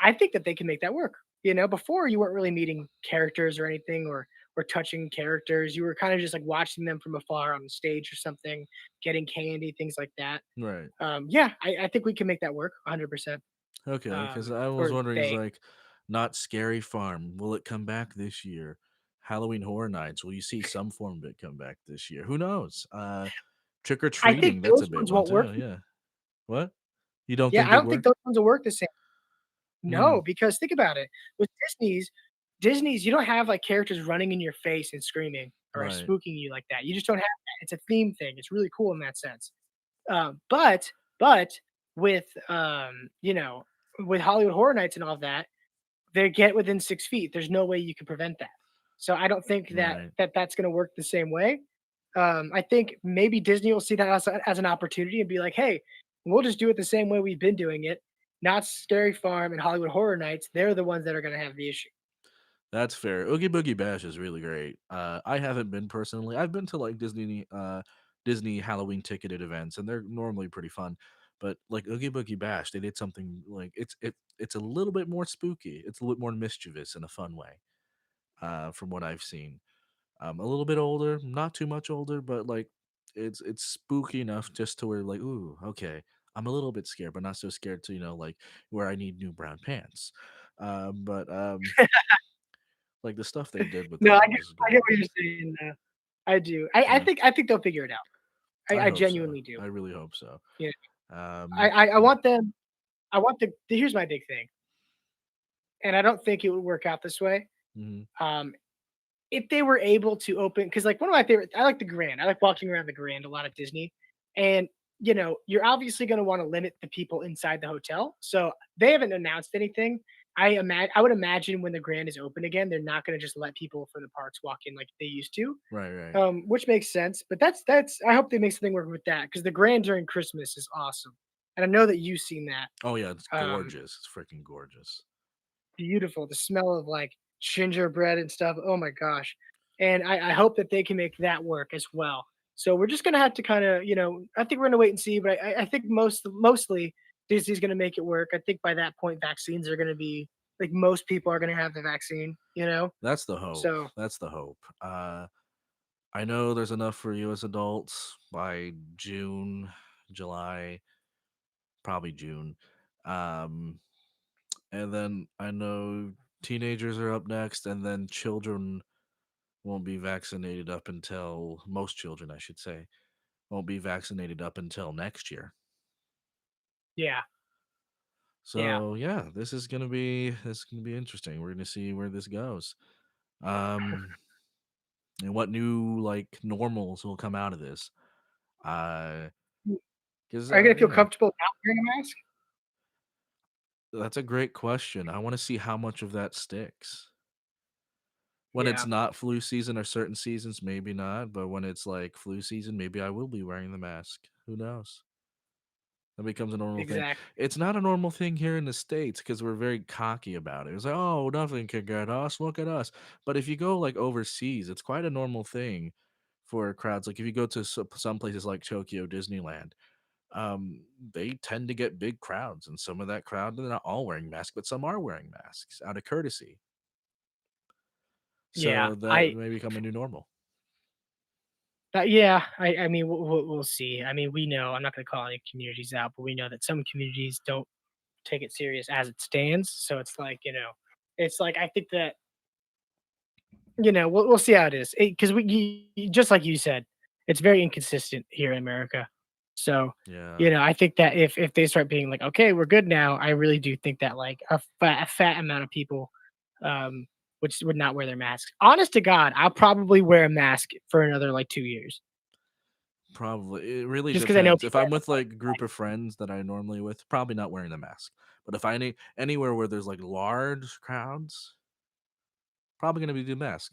I think that they can make that work. Before you weren't really meeting characters or anything, or touching characters. You were kind of just like watching them from afar on the stage or something, getting candy, things like that. Right. Yeah, I think we can make that work 100%. Okay, because I was Or wondering, is they. like, not Scary Farm, will it come back this year? Halloween Horror Nights, will you see some form of it come back this year? Who knows? Trick or I think treating, that's those a big ones one won't work. too. Yeah. What? You don't Yeah, think I they'd don't think work? those ones will work the same. Hmm. No, because think about it. With Disney's, you don't have like characters running in your face and screaming or Right. spooking you like that. You just don't have that. It's a theme thing. It's really cool in that sense. But with with Hollywood Horror Nights and all that, they get within 6 feet. There's no way you can prevent that. So I don't think that Right. that's going to work the same way. I think maybe Disney will see that as an opportunity and be like, hey, we'll just do it the same way we've been doing it. Not Scary Farm and Hollywood Horror Nights. They're the ones that are going to have the issue. That's fair. Oogie Boogie Bash is really great. I haven't been personally. I've been to like Disney Halloween ticketed events, and they're normally pretty fun. But like Oogie Boogie Bash, they did something like it's a little bit more spooky. It's a little bit more mischievous in a fun way. From what I've seen, a little bit older, not too much older, but like it's spooky enough just to where like, ooh, okay, I'm a little bit scared, but not so scared to like where I need new brown pants. But like the stuff they did with No, that was I get great. what you're saying. I do. I Yeah, think I think they'll figure it out. I I hope so. genuinely do. I really hope so. Yeah. Um, I want them. I want here's my big thing, and I don't think it would work out this way. mhm. Um, if they were able to open, because like one of my favorite, I like the Grand. I like walking around the Grand a lot at Disney, and you're obviously going to want to limit the people inside the hotel. So they haven't announced anything. I would imagine when the Grand is open again, they're not going to just let people from the parks walk in like they used to, Right, right. which makes sense. But that's I hope they make something work with that because the Grand during Christmas is awesome, and I know that you've seen that. Oh yeah, it's Um, gorgeous. It's freaking gorgeous. Beautiful. The smell of like gingerbread and stuff. Oh my gosh. And I hope that they can make that work as well. So we're just gonna have to kind of, I think we're gonna wait and see. But I think mostly Disney's gonna make it work. I think by that point, vaccines are gonna be like most people are gonna have the vaccine. That's the hope. So That's the hope. I know there's enough for you as adults by June, July, probably June. Um, and then I know teenagers are up next, and then children won't be vaccinated up until most children, I should say, won't be vaccinated up until next year. yeah, yeah. So yeah, this is gonna be interesting. We're gonna see where this goes. Um, and what new like normals will come out of this. Uh, because Are you gonna feel yeah, comfortable not wearing a mask? that's a great question. I want to see how much of that sticks. When it's Yeah, not flu season or certain seasons, maybe not. But when it's like flu season, maybe I will be wearing the mask. Who knows? That becomes a normal thing. exactly. It's not a normal thing here in the States because we're very cocky about it. It's like, oh, nothing can get us. Look at us. But if you go like overseas, it's quite a normal thing for crowds. Like if you go to some places like Tokyo Disneyland, they tend to get big crowds, and some of that crowd they're not all wearing masks, but some are wearing masks out of courtesy. Yeah, So that may become a new normal. yeah, I mean, we'll see. I mean, we know I'm not gonna call any communities out, but we know that some communities don't take it serious as it stands. So it's like, it's like I think that we'll see how it is because just like you said, it's very inconsistent here in America. So Yeah, I think that if they start being like, okay, we're good now, I really do think that like a fat amount of people, which would not wear their masks. Honest to God, I'll probably wear a mask for another like 2 years probably. It really just because I know depends. If people I'm are with like a group of friends that I normally with, probably not wearing the mask. But if I need anywhere where there's like large crowds, probably gonna be the mask.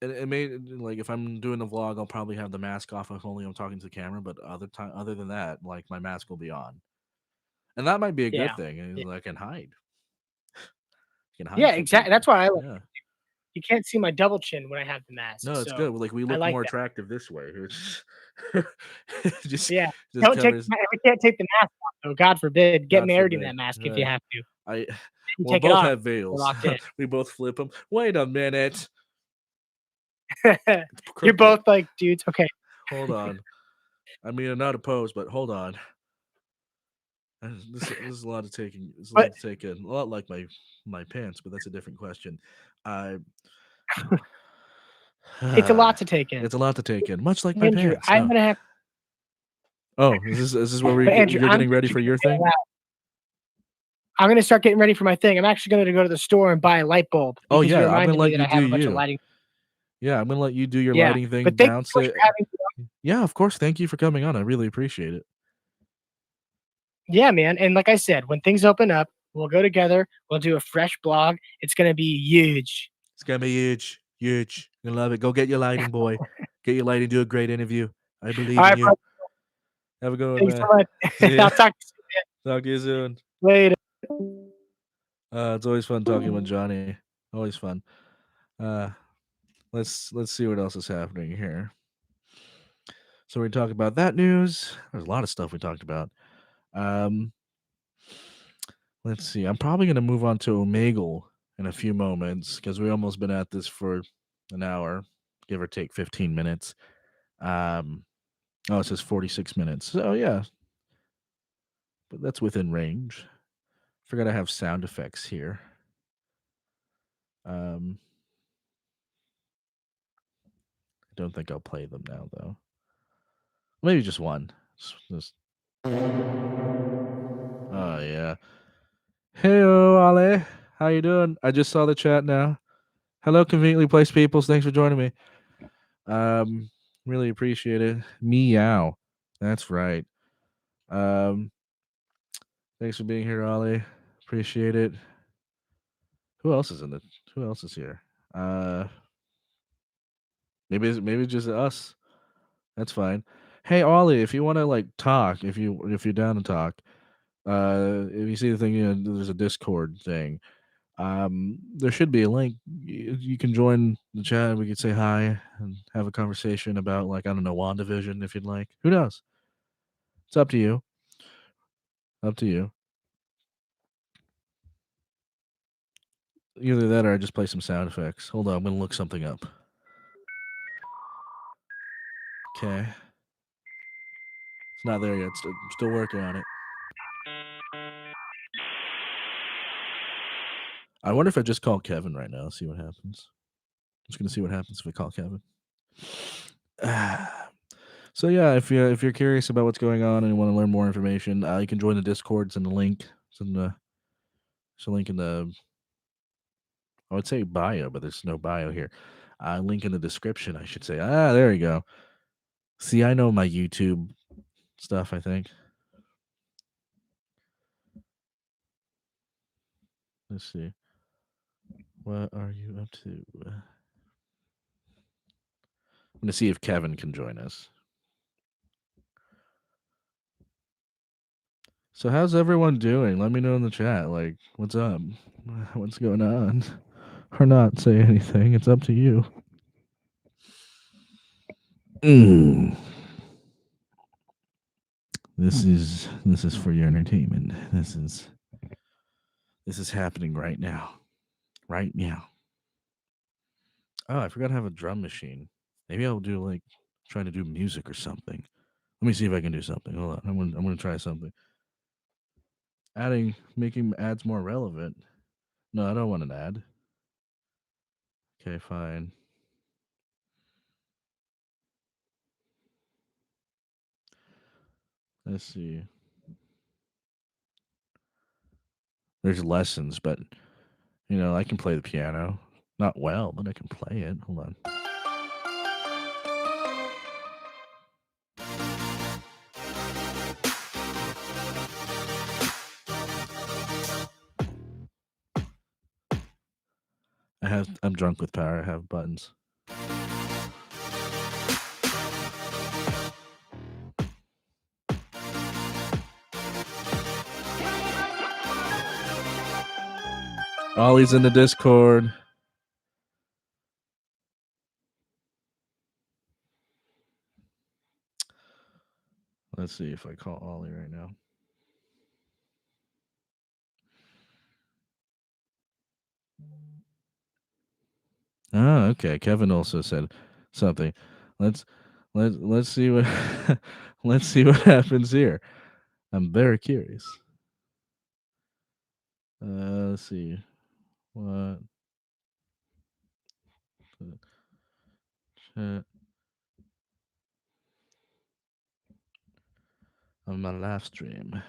It may like if I'm doing a vlog, I'll probably have the mask off if only I'm talking to the camera. But other than that, like my mask will be on, and that might be a good Yeah. thing. Yeah. Is I can hide. I can Yeah, hide from exactly. That's people. why I like Yeah. you can't see my double chin when I have the mask, No, it's good. so Like we I look like more that. attractive this way. It's just Yeah. just Don't take covers. we can't take the mask off though, God forbid. Get God married in forbid. that mask if you Right. have to. I You We'll take it both off, have we're veils. locked in. We both flip them. Wait a minute. It's You're crooked. both like, "Dudes, okay." Hold on. I mean, I'm not opposed, but hold on. This is a lot of taking. It's a But lot to take in. A lot like my pants, but that's a different question. I it's a lot to take in. it's a lot to take in, much like my Andrew, pants. I'm gonna have Oh, is this where but Andrew, you're I'm getting ready for your thing? I'm gonna start getting ready for my thing. I'm actually gonna go to the store and buy a light bulb Oh because you yeah, I'm gonna reminded me let that you I do have a bunch of you. lighting. Yeah, I'm gonna let you do your Yeah, lighting thing. but thank you Bounce so much it. for having me on. Yeah, of course. Thank you for coming on. I really appreciate it. Yeah, man, and like I said, when things open up, we'll go together, we'll do a fresh blog. It's gonna be huge. It's gonna be huge, huge. You love it. Go get your lighting, boy. Get your lighting. Do a great interview. I believe in Alright, you. bro. Have a good one, Thanks so man. much. See ya. I'll talk to Talk to you soon. you later. It's always fun talking with Johnny. Always fun. Uh, let's see what else is happening here. So we talked about that news. There's a lot of stuff we talked about. Um, let's see. I'm probably gonna move on to Omegle in a few moments because we almost been at this for an hour, give or take 15 minutes. Um, oh, it says 46 minutes. So yeah, but that's within range. Forgot I have sound effects here. Um, I don't think I'll play them now though. Maybe just one. Oh yeah. Hey, Ale. How you doing? I just saw the chat now. Hello, conveniently placed peoples. Thanks for joining me. Um, really appreciate it. Meow. That's right. Um, thanks for being here, Ale. Appreciate it. Who else is in the? Who else is here? Maybe just us. That's fine. Hey, Ollie, if you want to like talk, if you're down to talk, if you see the thing, there's a Discord thing. There should be a link. You can join the chat. We could say hi and have a conversation about like I don't know WandaVision if you'd like. Who knows? It's up to you. Up to you. Either that or I just play some sound effects. Hold on, I'm gonna look something up. Okay, it's not there yet. I'm still working on it. I wonder if I just call Kevin right now. See what happens. I'm just gonna see what happens if I call Kevin. So yeah, if you're curious about what's going on and you want to learn more information, you can join the Discords and the link. It's in the There's a link in the I would say bio, but there's no bio here. Link in the description, I should say. There you go. See, I know my YouTube stuff, I think. Let's see. What are you up to? I'm going to see if Kevin can join us. So, how's everyone doing? Let me know in the chat. Like, what's up? What's going on? Or not say anything. It's up to you. This is for your entertainment. This is happening right now. Right now. Oh, I forgot to have a drum machine. Maybe I'll do like try to do music or something. Let me see if I can do something. Hold on. I'm gonna try something. Making ads more relevant. No, I don't want an ad. Okay, fine. Let's see. There's lessons, but I can play the piano. Not well, but I can play it. Hold on. I'm drunk with power. I have buttons. Ollie's in the Discord. Let's see if I call Ollie right now. Oh, okay. Kevin also said something. Let's see what let's see what happens here. I'm very curious. Let's see what chat on my live stream.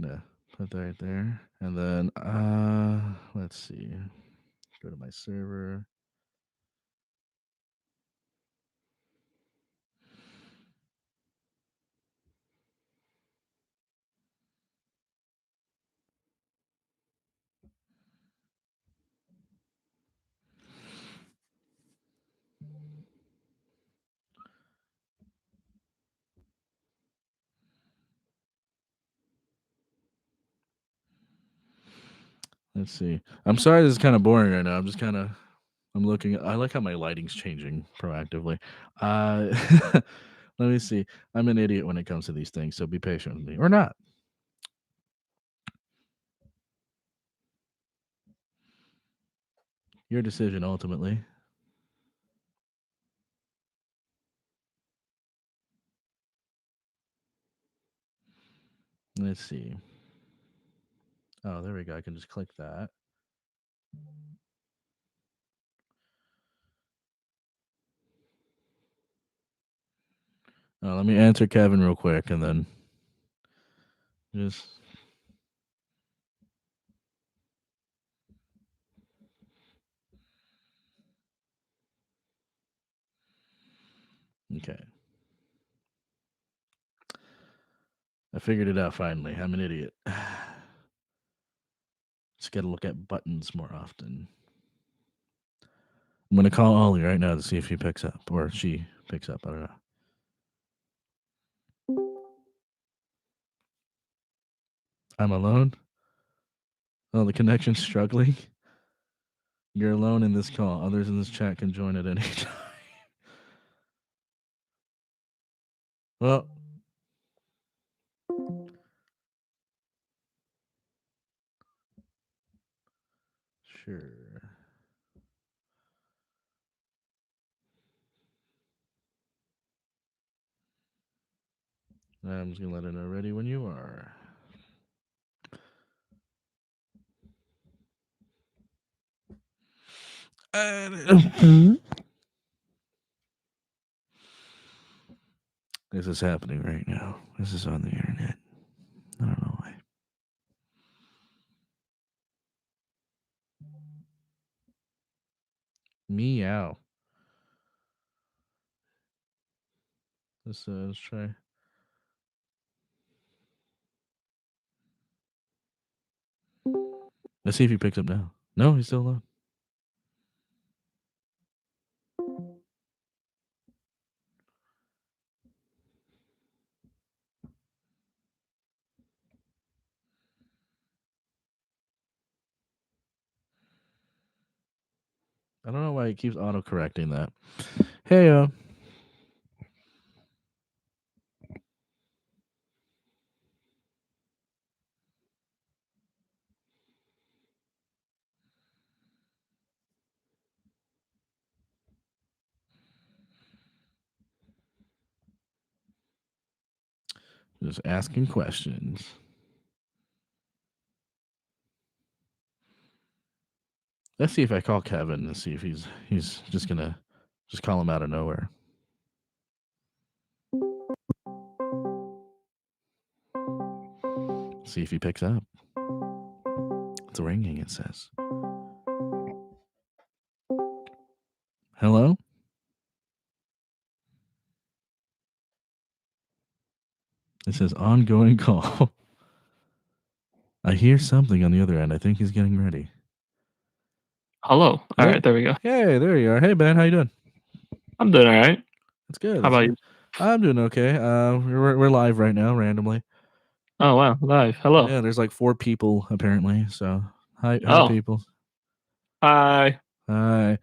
Gonna put that right there, and then let's see. Go to my server. Let's see. I'm sorry this is kind of boring right now. I'm looking. I like how my lighting's changing proactively. Let me see. I'm an idiot when it comes to these things, so be patient with me or not. Your decision ultimately. Let's see. Oh, there we go. I can just click that. Let me answer Kevin real quick and then just. Okay. I figured it out finally. I'm an idiot. Just got to look at buttons more often. I'm going to call Ollie right now to see if he picks up or she picks up. I don't know. I'm alone. Oh, the connection's struggling. You're alone in this call. Others in this chat can join at any time. Well, sure. I'm just gonna let her know ready when you are. This is happening right now. This is on the internet. I don't know why. Meow. Let's try. Let's see if he picks up now. No, he's still alone. I don't know why he keeps auto correcting that. Hey, just asking questions. Let's see if I call Kevin and see if he's just gonna just call him out of nowhere. See if he picks up. It's ringing, it says. Hello? It says ongoing call. I hear something on the other end. I think he's getting ready. Hello. All Hey. right, there we go. Hey, there you are. Hey, Ben, how you doing? I'm doing all right. That's good. How That's about good. you? I'm doing okay. We're live right now, randomly. Oh wow, live. Hello. Yeah, there's like 4 people apparently. So hi, Oh. people. Hi. Hi.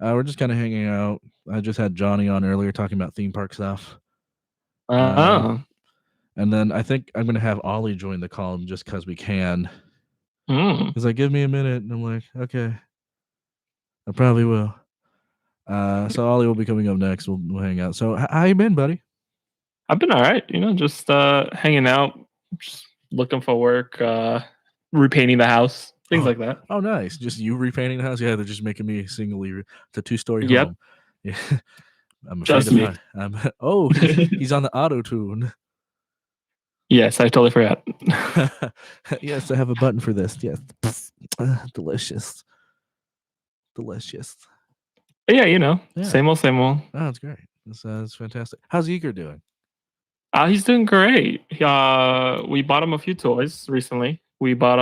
We're just kind of hanging out. I just had Johnny on earlier talking about theme park stuff. Oh. And then I think I'm gonna have Ollie join the call just because we can. Mm. He's like, give me a minute, and I'm like, okay, I probably will. So Ollie will be coming up next. We'll hang out. So how you been, buddy? I've been all right. You know, just hanging out, just looking for work, repainting the house, things like that. Oh, nice. Just you repainting the house? Yeah, they're just making me singly. It's a 2-story Yep. home. Yeah. I'm afraid Just of me. height. Oh, he's on the auto tune. Yes, I totally forgot. Yes, I have a button for this. Yes. Delicious. Delicious. But yeah, you know, Yeah. same old, same old. Oh, that's great. That's fantastic. How's Eager doing? He's doing great. We bought him a few toys recently. We bought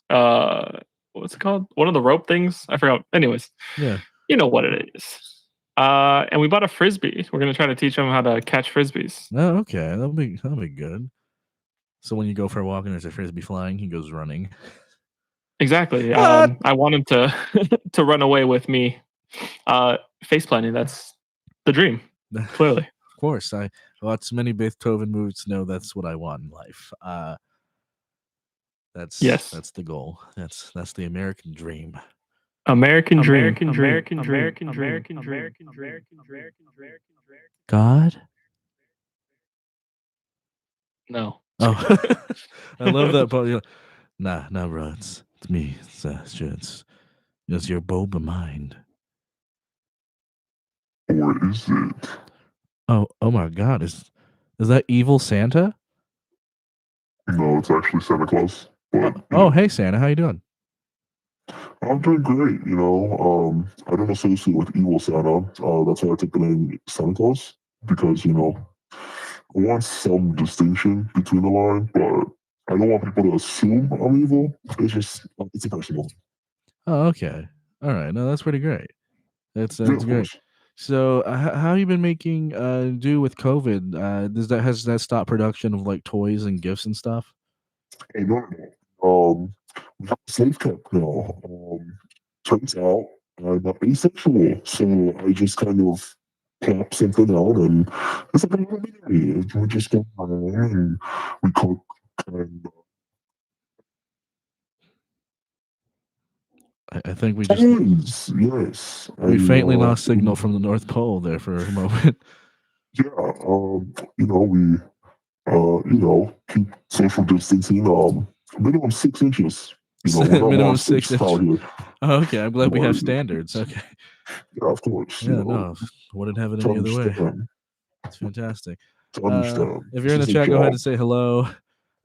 what's it called? One of the rope things. I forgot. Anyways, Yeah. you know what it is. And we bought a frisbee. We're gonna try to teach him how to catch frisbees. Oh, okay. That'll be good. So when you go for a walk and there's a frisbee flying, he goes running. Exactly. What? I want him to to run away with me. Face planting. That's the dream. Clearly. Of course, I watched many Beethoven movies to know that's what I want in life. That's the goal. That's the American dream. American dream. God? No. Oh, I love that part. Nah, bro. It's me. It's your boba mind. What is it? Oh my God! Is that evil Santa? No, it's actually Santa Claus. But, hey Santa, how you doing? I'm doing great. I don't associate with evil Santa. That's why I took the name Santa Claus because I want some distinction between the line, but I don't want people to assume I'm evil. It's impersonal. Oh, okay. All right. No, that's pretty great. That's Yeah, of great. course. So, how you been making do with COVID? Has that stopped production of like toys and gifts and stuff? Hey, no. We have a safe kept now. Turns out I'm not asexual, so I just kind of pop something out, and it's like a little baby. We just go around and we cook and. I think we just yes. we faintly lost signal from the North Pole there for a moment. Yeah. We keep social distancing. Minimum 6 inches. Minimum 6 inches. Oh, okay, I'm glad we have standards. Okay. Yeah, of course. Yeah, no, wouldn't have it any other way. It's fantastic. If you're in the chat, go ahead and say hello.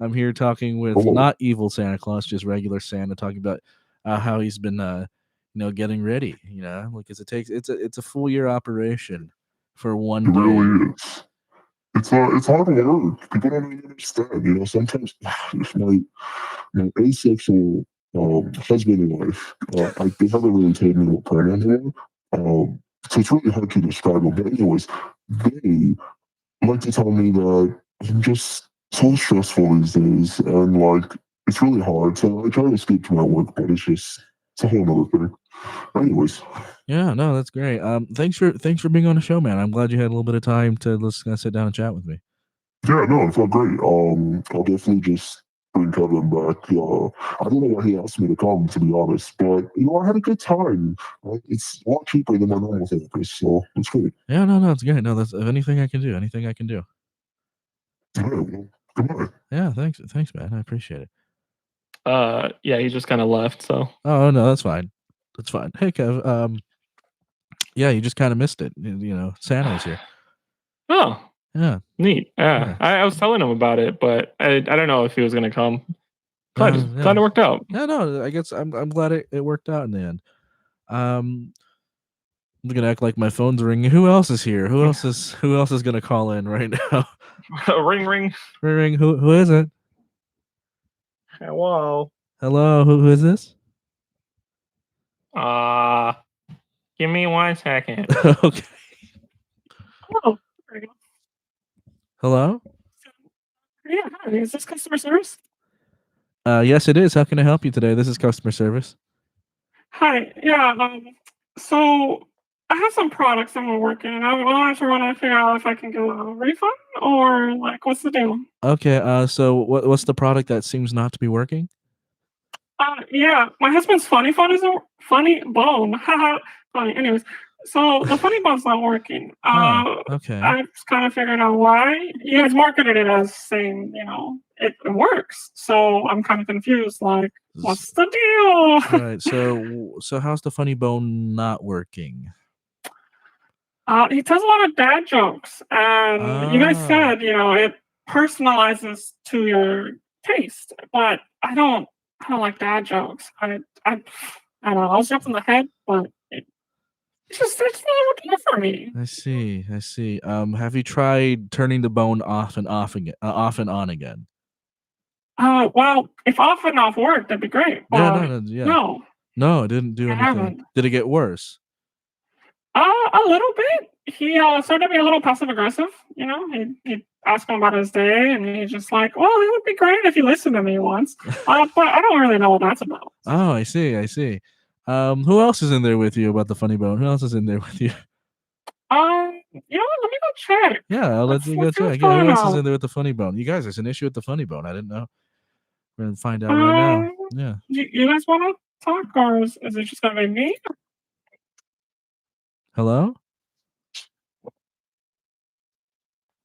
I'm here talking with not evil Santa Claus, just regular Santa, talking about how he's been, getting ready. Because it's a full year operation for one day. It really is. It's hard work. People don't even understand. Sometimes my asexual husband and wife, they haven't really told me what pronouns are. So it's really hard to describe them. But anyways, they like to tell me that I'm just so stressful these days, and it's really hard. So I try to escape to my work, but it's a whole other thing. Anyways. Yeah, no, that's great. Thanks for being on the show, man. I'm glad you had a little bit of time to just sit down and chat with me. Yeah, no, it felt great. I'll definitely just bring Kevin back. I don't know why he asked me to come, to be honest, but I had a good time. It's a lot cheaper than my normal therapist, so it's great. Yeah, no, it's great. No, that's anything I can do. Anything I can do. Yeah, well, goodbye. Yeah, thanks, man. I appreciate it. Yeah, he just kind of left. So. Oh no, that's fine. That's fine. Hey, Kev. Yeah, you just kind of missed it. Santa was here. Oh. Yeah. Neat. Yeah. I was telling him about it, but I don't know if he was gonna come. Glad it worked out. Yeah, no, I guess I'm glad it worked out in the end. I'm gonna act like my phone's ringing. Who else is here? Who else is gonna call in right now? Ring. Ring. Who is it? Hello. Hello, who is this? Give me 1 second. Okay. Oh, there you go. Hello? Yeah, hi, is this customer service? Yes, it is. How can I help you today? This is customer service. Hi, yeah, so I have some products that we're working, and I wanted to figure out if I can get a refund or like what's the deal? Okay, so what's the product that seems not to be working? Yeah, my husband's funny phone is a funny bone. Haha, funny. Anyways, so the funny bone's not working. Oh, okay. I just kind of figured out why. You guys marketed it as saying, it works. So I'm kind of confused. Like, what's the deal? Right. So how's the funny bone not working? He tells a lot of dad jokes, and you guys Ah. said, it personalizes to your taste, but I don't like dad jokes. I don't know. I was jumping the head, but it's not working for me. I see. I see. Have you tried turning the bone off and off and on again? Well, if off and off worked, that'd be great. Yeah, But yeah. no, No, it didn't do I anything. haven't. Did it get worse? A little bit. He started to be a little passive aggressive. He'd ask him about his day, and he's just like, "Well, it would be great if you listened to me once." But I don't really know what that's about. Oh, I see. I see. Who else is in there with you about the funny bone? Who else is in there with you? You know what? Let me go check. Yeah, I'll let you go Let's see what's check. Yeah, who going else is on. in there with the funny bone? You guys, there's an issue with the funny bone. I didn't know. We're gonna find out right now. Yeah. You guys want to talk, or is it just gonna be me? Hello?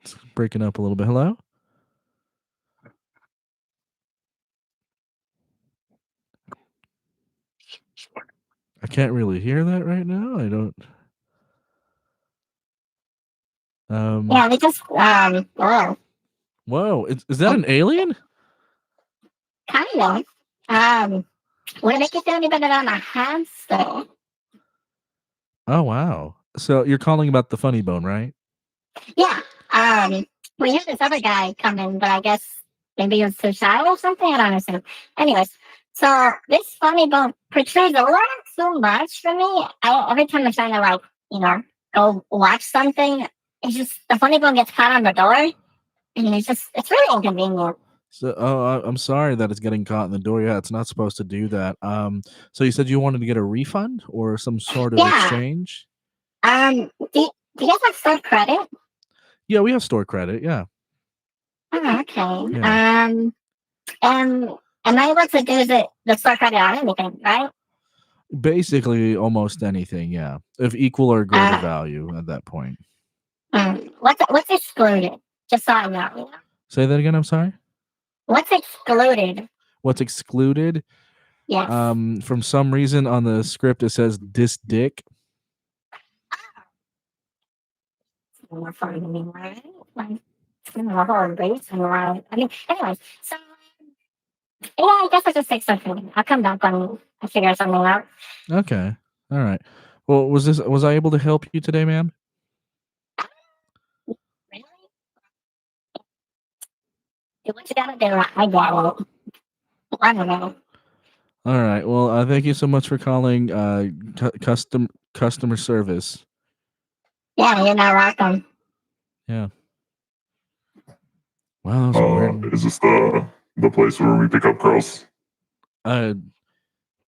It's breaking up a little bit. Hello? I can't really hear that right now. I don't. Yeah, we just well, Whoa, is that an alien? kind of. Would it make you feel any better on a hamster? Oh wow. So you're calling about the funny bone, right? Yeah. We had this other guy come in, but I guess maybe he was too shy or something. I don't understand. Anyways, so this funny bone protrudes a little too much for me. Every time I'm trying to go watch something, it's just the funny bone gets caught on the door, and it's really inconvenient. So, I'm sorry that it's getting caught in the door. Yeah, it's not supposed to do that. So you said you wanted to get a refund or some sort of Yeah. exchange? Do you guys have store credit? Yeah, we have store credit. Yeah. Oh, okay. Yeah. Am I able to do the store credit on anything, right? Basically, almost anything. Yeah, of equal or greater Uh, value at that point. What's excluded? Just so I know. Say that again. I'm sorry. What's excluded? What's excluded? Yes. From some reason on the script it says this dick. More fun to me, right? Like, a whole embrace and right. I mean, anyways, so yeah, I guess I just take something. I'll come back when I figure something out. Okay. All right. Well, was I able to help you today, ma'am? Really? What you gotta do, I got it. I don't know. All right. Well, thank you so much for calling customer service. Yeah, you're not welcome. Yeah. Wow, that was weird. Is this the place where we pick up girls?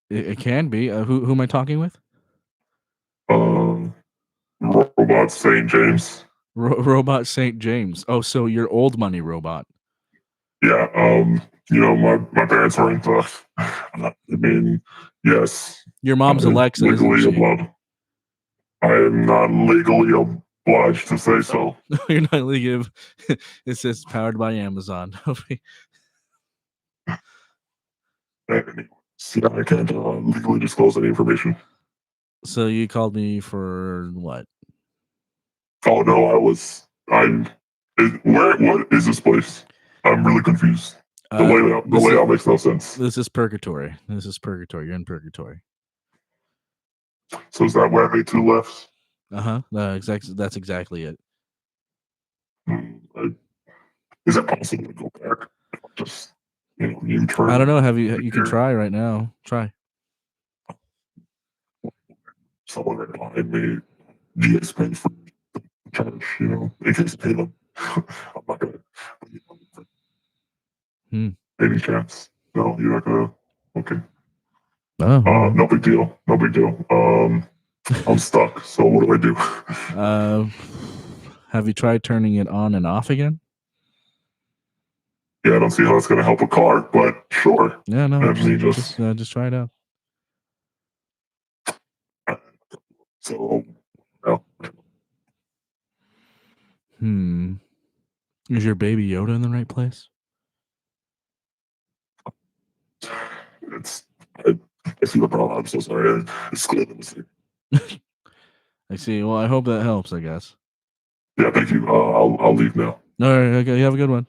It can be. Who am I talking with? Robot St. James. Robot St. James. Oh, so you're old money robot. Yeah. My parents are into. I mean, yes. Your mom's I'm Alexa, isn't legally she? allowed. I am not legally obliged to say so. You're not legally. It says powered by Amazon. See, I can't legally disclose any information. So you called me for what? Oh no, what is this place? I'm really confused. The layout makes no sense. This is purgatory. You're in purgatory. So is that where I made two lefts? That's exactly it. Is it possible to go back? Just You turn. I don't know. You can try right now. Try. Someone that behind me, GS paid for cash, you know, in case I pay them. I'm not gonna. Any chance? No, you're not gonna. Okay. Oh, No big deal. No big deal. I'm stuck. So what do I do? have you tried turning it on and off again? Yeah, I don't see how it's gonna help a car, but sure. Yeah, no. Let me Just try it out. So, well, Is your baby Yoda in the right place? I see the problem. I'm so sorry. It's clear. I see. Well, I hope that helps, I guess. Yeah, thank you. I'll leave now. All right. Okay. You have a good one.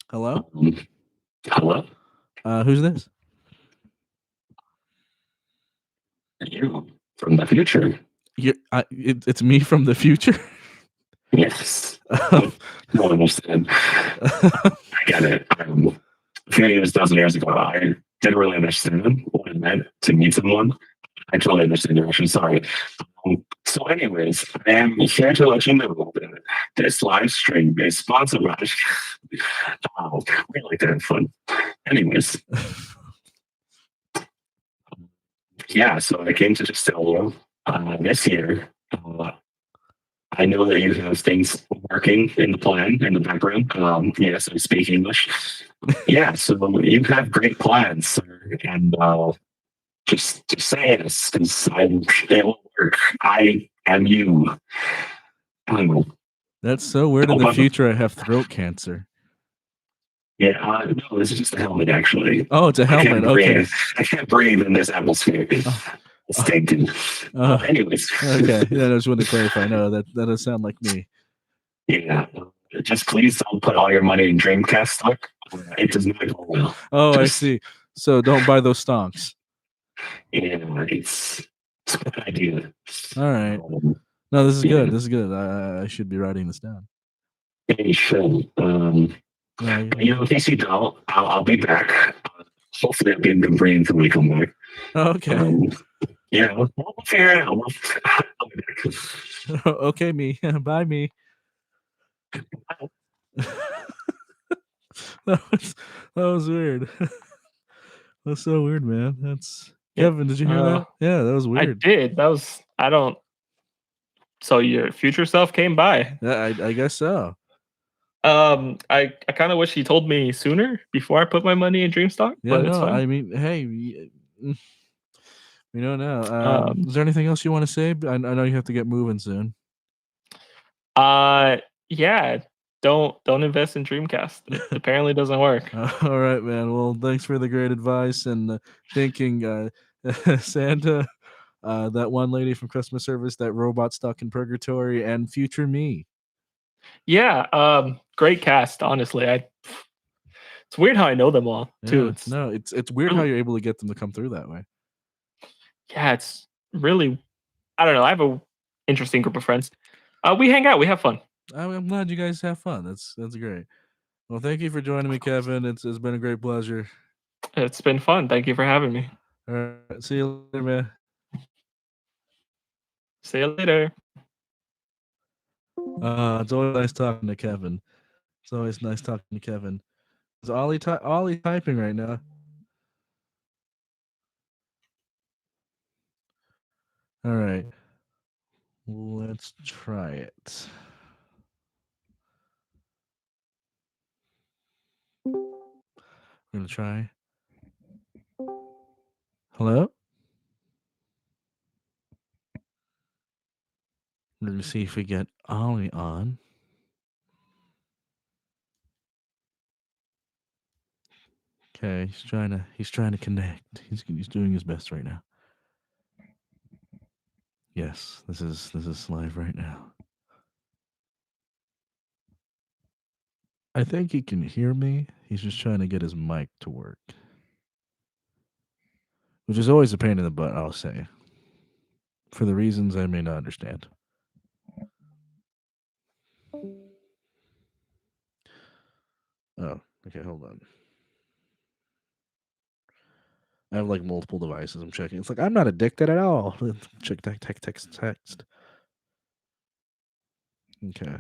Hello? Hello? Who's this? You from the future. It's me from the future? Yes. No, understand. I get it. A few years, 1,000 years ago, I didn't really understand what it meant to meet someone. I totally understand your action. Sorry. So, anyways, I am here to let you know that this live stream is sponsored by. Oh, we like to have fun. Anyways. Yeah, so I came to just tell you this year. I know that you have things working in the plan in the background. Yes, I speak English. Yeah, so you have great plans, sir, and just say this because it will work. I am you. That's so weird. In the future, I have throat cancer. Yeah, no, this is just a helmet, actually. Oh, it's a helmet. Okay. I can't breathe in this atmosphere. It's stinking. Anyways. Okay. Yeah, I just wanted to clarify. No, that does sound like me. Yeah. Just please don't put all your money in Dreamcast stock. It does not go well. Oh, I see. So don't buy those stonks. Yeah, it's a good idea. All right. No, this is good. This is good. I should be writing this down. Yeah, you should. In case you don't, I'll be back. Hopefully, I'll be in good brain until we come back. Okay. Yeah, we'll figure it out. I'll be back. Okay, me. Bye, me. that was weird. That's so weird, man. That's Kevin. Did you hear that? Yeah, that was weird. I did. I don't. So your future self came by. Yeah, I guess so. I kind of wish he told me sooner before I put my money in DreamStock. Yeah, but it's no, fine. I mean, hey, we don't know. Is there anything else you want to say? I know you have to get moving soon. Yeah. Don't invest in Dreamcast. It apparently doesn't work. All right, man. Well, thanks for the great advice and thinking Santa, that one lady from customer service, that robot stuck in purgatory, and future me. Yeah, great cast, honestly. It's weird how I know them all too. Yeah, it's weird how you're able to get them to come through that way. Yeah, it's really, I don't know. I have a interesting group of friends. We hang out, we have fun. I'm glad you guys have fun. That's great. Well, thank you for joining me, Kevin. It's been a great pleasure. It's been fun. Thank you for having me. All right, see you later, man. See you later. It's always nice talking to Kevin. It's always nice talking to Kevin. Is Ollie typing right now? All right. Let's try it. We're going to try. Hello? We're going to see if we get Ollie on. Okay, he's trying to connect. He's doing his best right now. Yes, this is live right now. I think he can hear me. He's just trying to get his mic to work. Which is always a pain in the butt, I'll say. For the reasons I may not understand. Oh, Okay, hold on. I have like multiple devices. I'm checking. It's like I'm not addicted at all. Check text. Okay.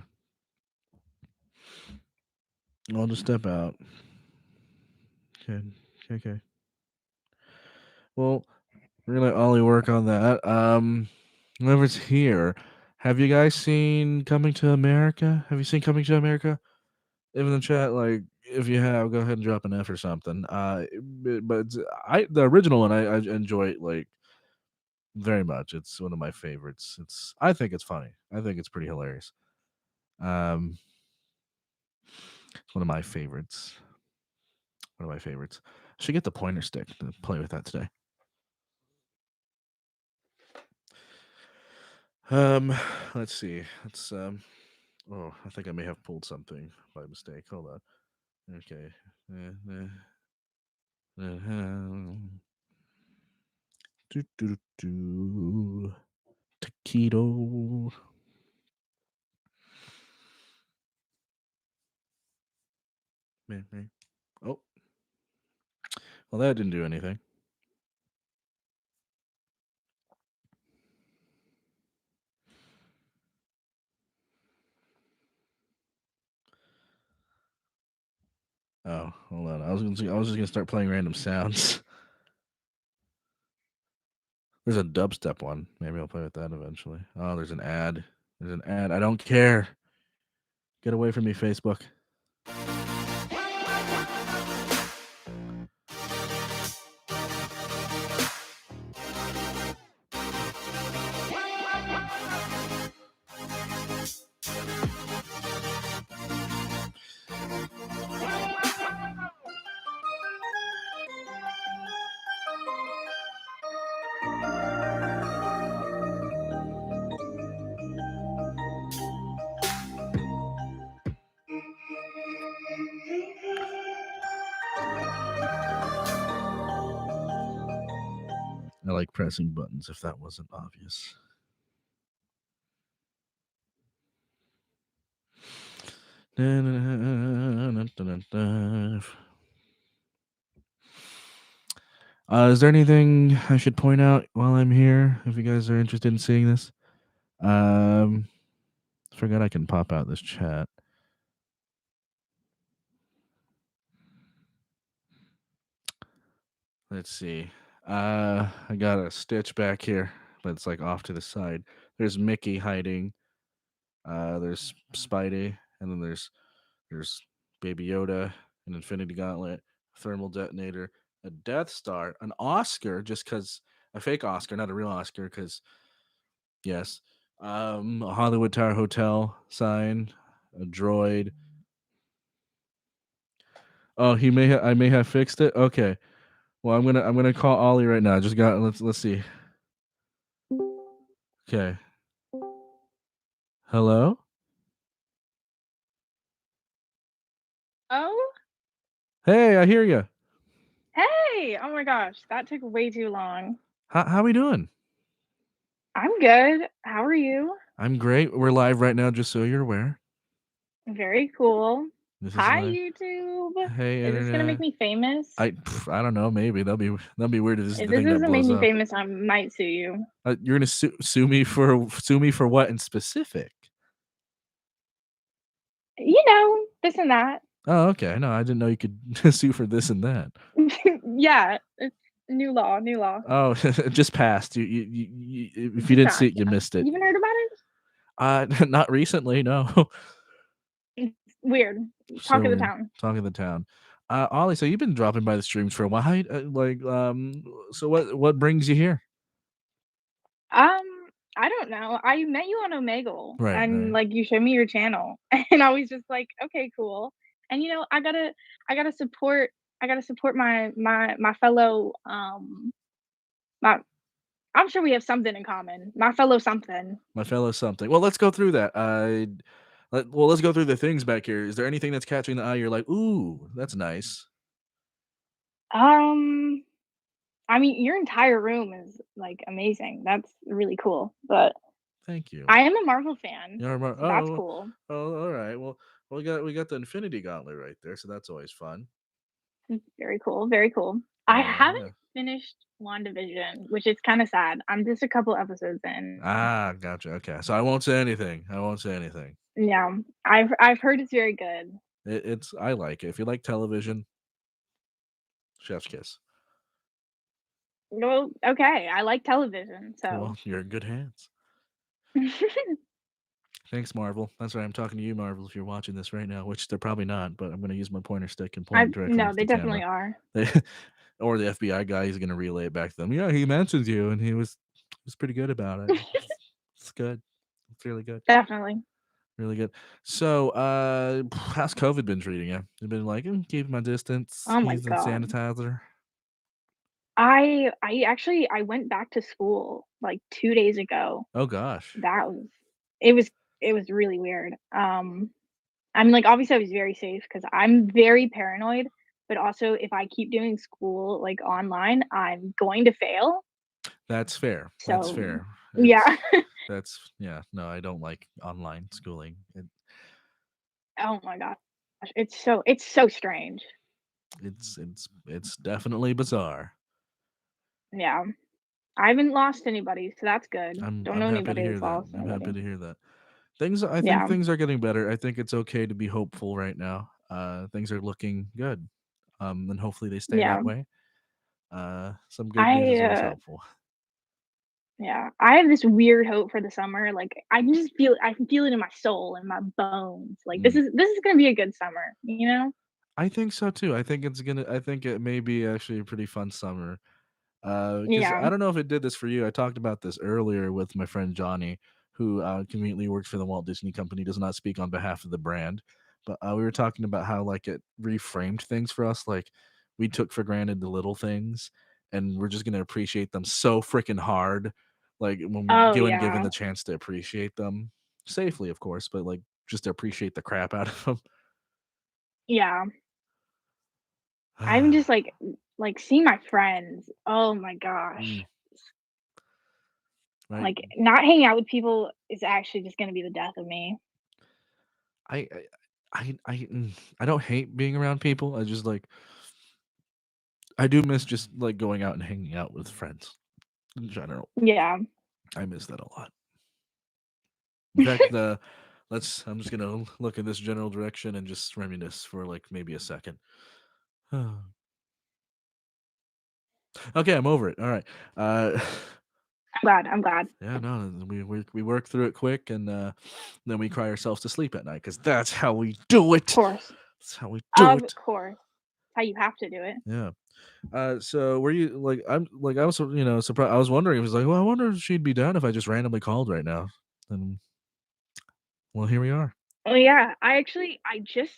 I'll just step out. Okay. Well, we're gonna let Ollie work on that. Whoever's here, have you guys seen Coming to America? Have you seen Coming to America? In the chat, like if you have, go ahead and drop an F or something. But the original one I enjoy it like very much. It's one of my favorites. I think it's funny. I think it's pretty hilarious. It's one of my favorites. One of my favorites. I should get the pointer stick to play with that today. Let's see. Oh, I think I may have pulled something by mistake. Hold on. Okay. Taquito. Oh. Well, that didn't do anything. Oh, hold on. I was just gonna start playing random sounds. There's a dubstep one. Maybe I'll play with that eventually. Oh, there's an ad. I don't care. Get away from me, Facebook. I like pressing buttons if that wasn't obvious. Is there anything I should point out while I'm here? If you guys are interested in seeing this, forgot I can pop out this chat. Let's see. I got a Stitch back here, but it's like off to the side. There's Mickey hiding. There's Spidey, and then there's Baby Yoda, an Infinity Gauntlet, thermal detonator, a Death Star, an Oscar, just because a fake Oscar, not a real Oscar, because yes, a Hollywood Tower Hotel sign, a droid. Oh, I may have fixed it. Okay. Well, I'm gonna call Ollie right now. Just got let's see. Okay. Hello? Oh, Hey, I hear you. hey. Oh my gosh, that took way too long. How we doing? I'm good. How are you? I'm great. We're live right now, just so you're aware. Very cool. This is Hi, live. YouTube. Hey, Is this gonna make internet. me famous? I don't know. Maybe that'll be weird if this is If the this thing that doesn't make blows me up. famous, I might sue you. You're gonna sue me for what in specific? You know, this and that. Oh, okay. No, I didn't know you could sue for this and that. Yeah, it's new law. Oh, it just passed. You if you didn't see it, you missed it. You haven't heard about it? Not recently. No. It's weird. Talk of the town. Talk of the town. Ollie, so you've been dropping by the streams for a while. So what brings you here? I don't know. I met you on Omegle, Right, and right. like you showed me your channel, and I was just like, okay, cool. And you know, I gotta support my fellow my I'm sure we have something in common. My fellow something. My fellow something. Well, let's go through that. Let's go through the things back here. Is there anything that's catching the eye? You're like, ooh, that's nice. I mean, your entire room is like amazing. That's really cool. But Thank you. I am a Marvel fan. You're So that's cool. Oh, all right. Well, Well, we got the Infinity Gauntlet right there, so that's always fun. Very cool. Very cool. I haven't Yeah. finished WandaVision, which is kind of sad. I'm just a couple episodes in. Ah, gotcha. Okay, so I won't say anything. I won't say anything. Yeah, I've heard it's very good. It's I like it. If you like television, chef's kiss. Well, okay, I like television, so Well, you're in good hands. Thanks, Marvel. That's right. I'm talking to you, Marvel. If you're watching this right now, which they're probably not, but I'm going to use my pointer stick and point directly no, into they the definitely camera. are. Or the FBI guy is going to relay it back to them. Yeah, he mentions you, and he was pretty good about it. It's good. It's really good. Definitely. Really good. So, how's COVID been treating you? You've been like, keeping my distance, Oh my using God. sanitizer. I actually I went back to school like 2 days ago. Oh gosh. That was it was it was really weird. I mean, like, obviously I was very safe because I'm very paranoid, but also if I keep doing school like online, I'm going to fail. That's fair. That's So fair. yeah. Yeah. No, I don't like online schooling. Oh my gosh. It's so strange. It's definitely bizarre. Yeah. I haven't lost anybody, so that's good. I'm Don't know happy to anybody hear that's that. lost I'm happy anybody. to hear that. I think Yeah. things are getting better. I think it's okay to be hopeful right now. Things are looking good. And hopefully they stay Yeah. that way. Some good news is always helpful. Yeah. I have this weird hope for the summer. Like I can feel it in my soul and my bones. Like this is gonna be a good summer, you know? I think so too. I think it may be actually a pretty fun summer. Because Yeah. I don't know if it did this for you. I talked about this earlier with my friend Johnny, who conveniently works for the Walt Disney Company, does not speak on behalf of the brand. But we were talking about how like it reframed things for us. Like we took for granted the little things, and we're just gonna appreciate them so freaking hard. Like when Oh given yeah. the chance to appreciate them safely, of course, but like just to appreciate the crap out of them. Yeah. I'm just like seeing my friends. Oh my gosh. Right. Like not hanging out with people is actually just gonna be the death of me. I I don't hate being around people. I just like I do miss just like going out and hanging out with friends in general. Yeah. I miss that a lot. In fact, I'm just gonna look in this general direction and just reminisce for like maybe a second. Okay, I'm over it. All right. I'm glad. Yeah, no, we work through it quick, and then we cry ourselves to sleep at night because that's how we do it. Of course. That's how we do Of it. course. How you have to do it. Yeah. So were you like I was surprised. I was wondering. It was like, well, I wonder if she'd be down if I just randomly called right now. And well, here we are. Oh yeah. I just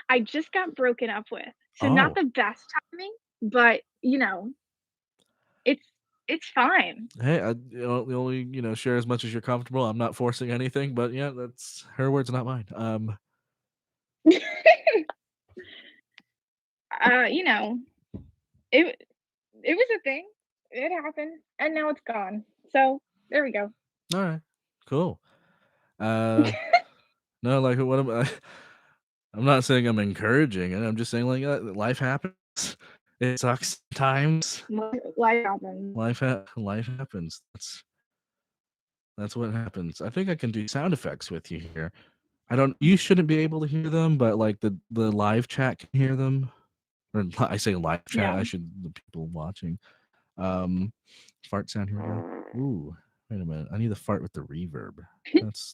I just got broken up with. So not Oh, the best timing, but it's it's fine. hey, you only share as much as you're comfortable. I'm not forcing anything, but yeah, that's her words, not mine. You know, it it was a thing. It happened and now it's gone. So there we go. All right, cool. Uh, no, like what am I? I'm not saying I'm encouraging it. I'm just saying like life happens. It sucks sometimes. Life happens. Life happens. That's what happens. I think I can do sound effects with you here. You shouldn't be able to hear them, but like the live chat can hear them. Or I say live chat, Yeah. the people watching. Fart sound, here we go. Ooh, wait a minute. I need the fart with the reverb.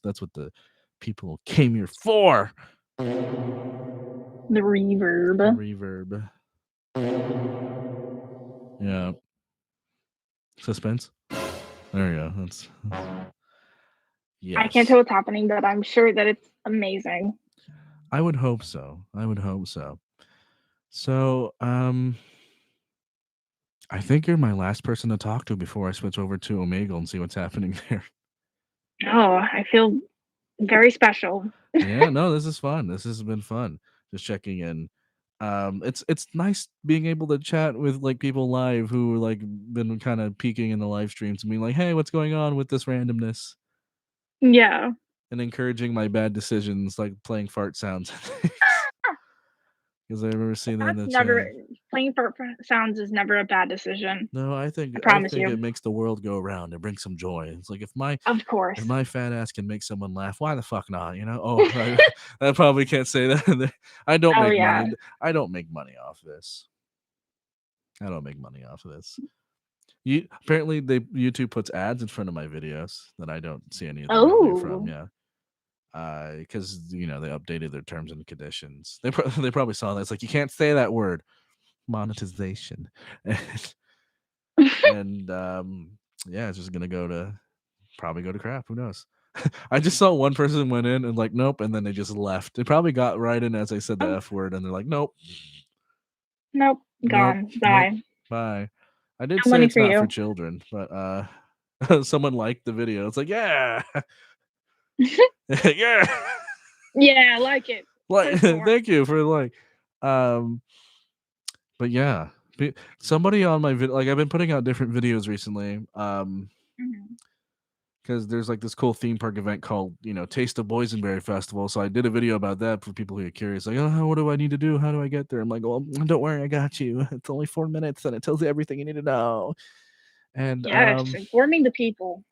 That's what the people came here for. The reverb. Reverb. Yeah. Suspense. There you go. That's yes. I can't tell what's happening, but I'm sure that it's amazing. I would hope so. So, I think you're my last person to talk to before I switch over to Omegle and see what's happening there. Oh, I feel very special. Yeah, no, this is fun. This has been fun. Just checking in. It's nice being able to chat with like people live who like been kind of peeking in the live streams and being like, "Hey, what's going on with this randomness?" Yeah. and encouraging my bad decisions, like playing fart sounds. Because I remember seeing that in That's the never chat. playing for sounds is never a bad decision. No, I I think promise you. it makes the world go around. It brings some joy. It's like Of if course. my fat ass can make someone laugh, why the fuck not? You know? Oh, I probably can't say that. I don't Oh make yeah. money. I don't make money off this. I don't make money off of this. Apparently YouTube puts ads in front of my videos that I don't see any of the revenue from. Oh. Yeah. Because they updated their terms and conditions. They they probably saw that. It's like you can't say that word, monetization, and yeah, it's just gonna probably go to crap. Who knows? I just saw one person went in and like nope, and then they just left. They probably got right in as I said the Oh. F word, and they're like nope, Nope. Gone. nope, Bye. bye. I did No say money it's for not for you. children, but someone liked the video. It's like yeah, yeah. Yeah, I like it. Like Post more. thank you for like but yeah, somebody on my video, like I've been putting out different videos recently Mhm. because there's like this cool theme park event called Taste of Boysenberry Festival. So I did a video about that for people who are curious, like, oh, what do I need to do, how do I get there? I'm like, well, don't worry, I got you. It's only 4 minutes and it tells you everything you need to know. And Yes, informing the people.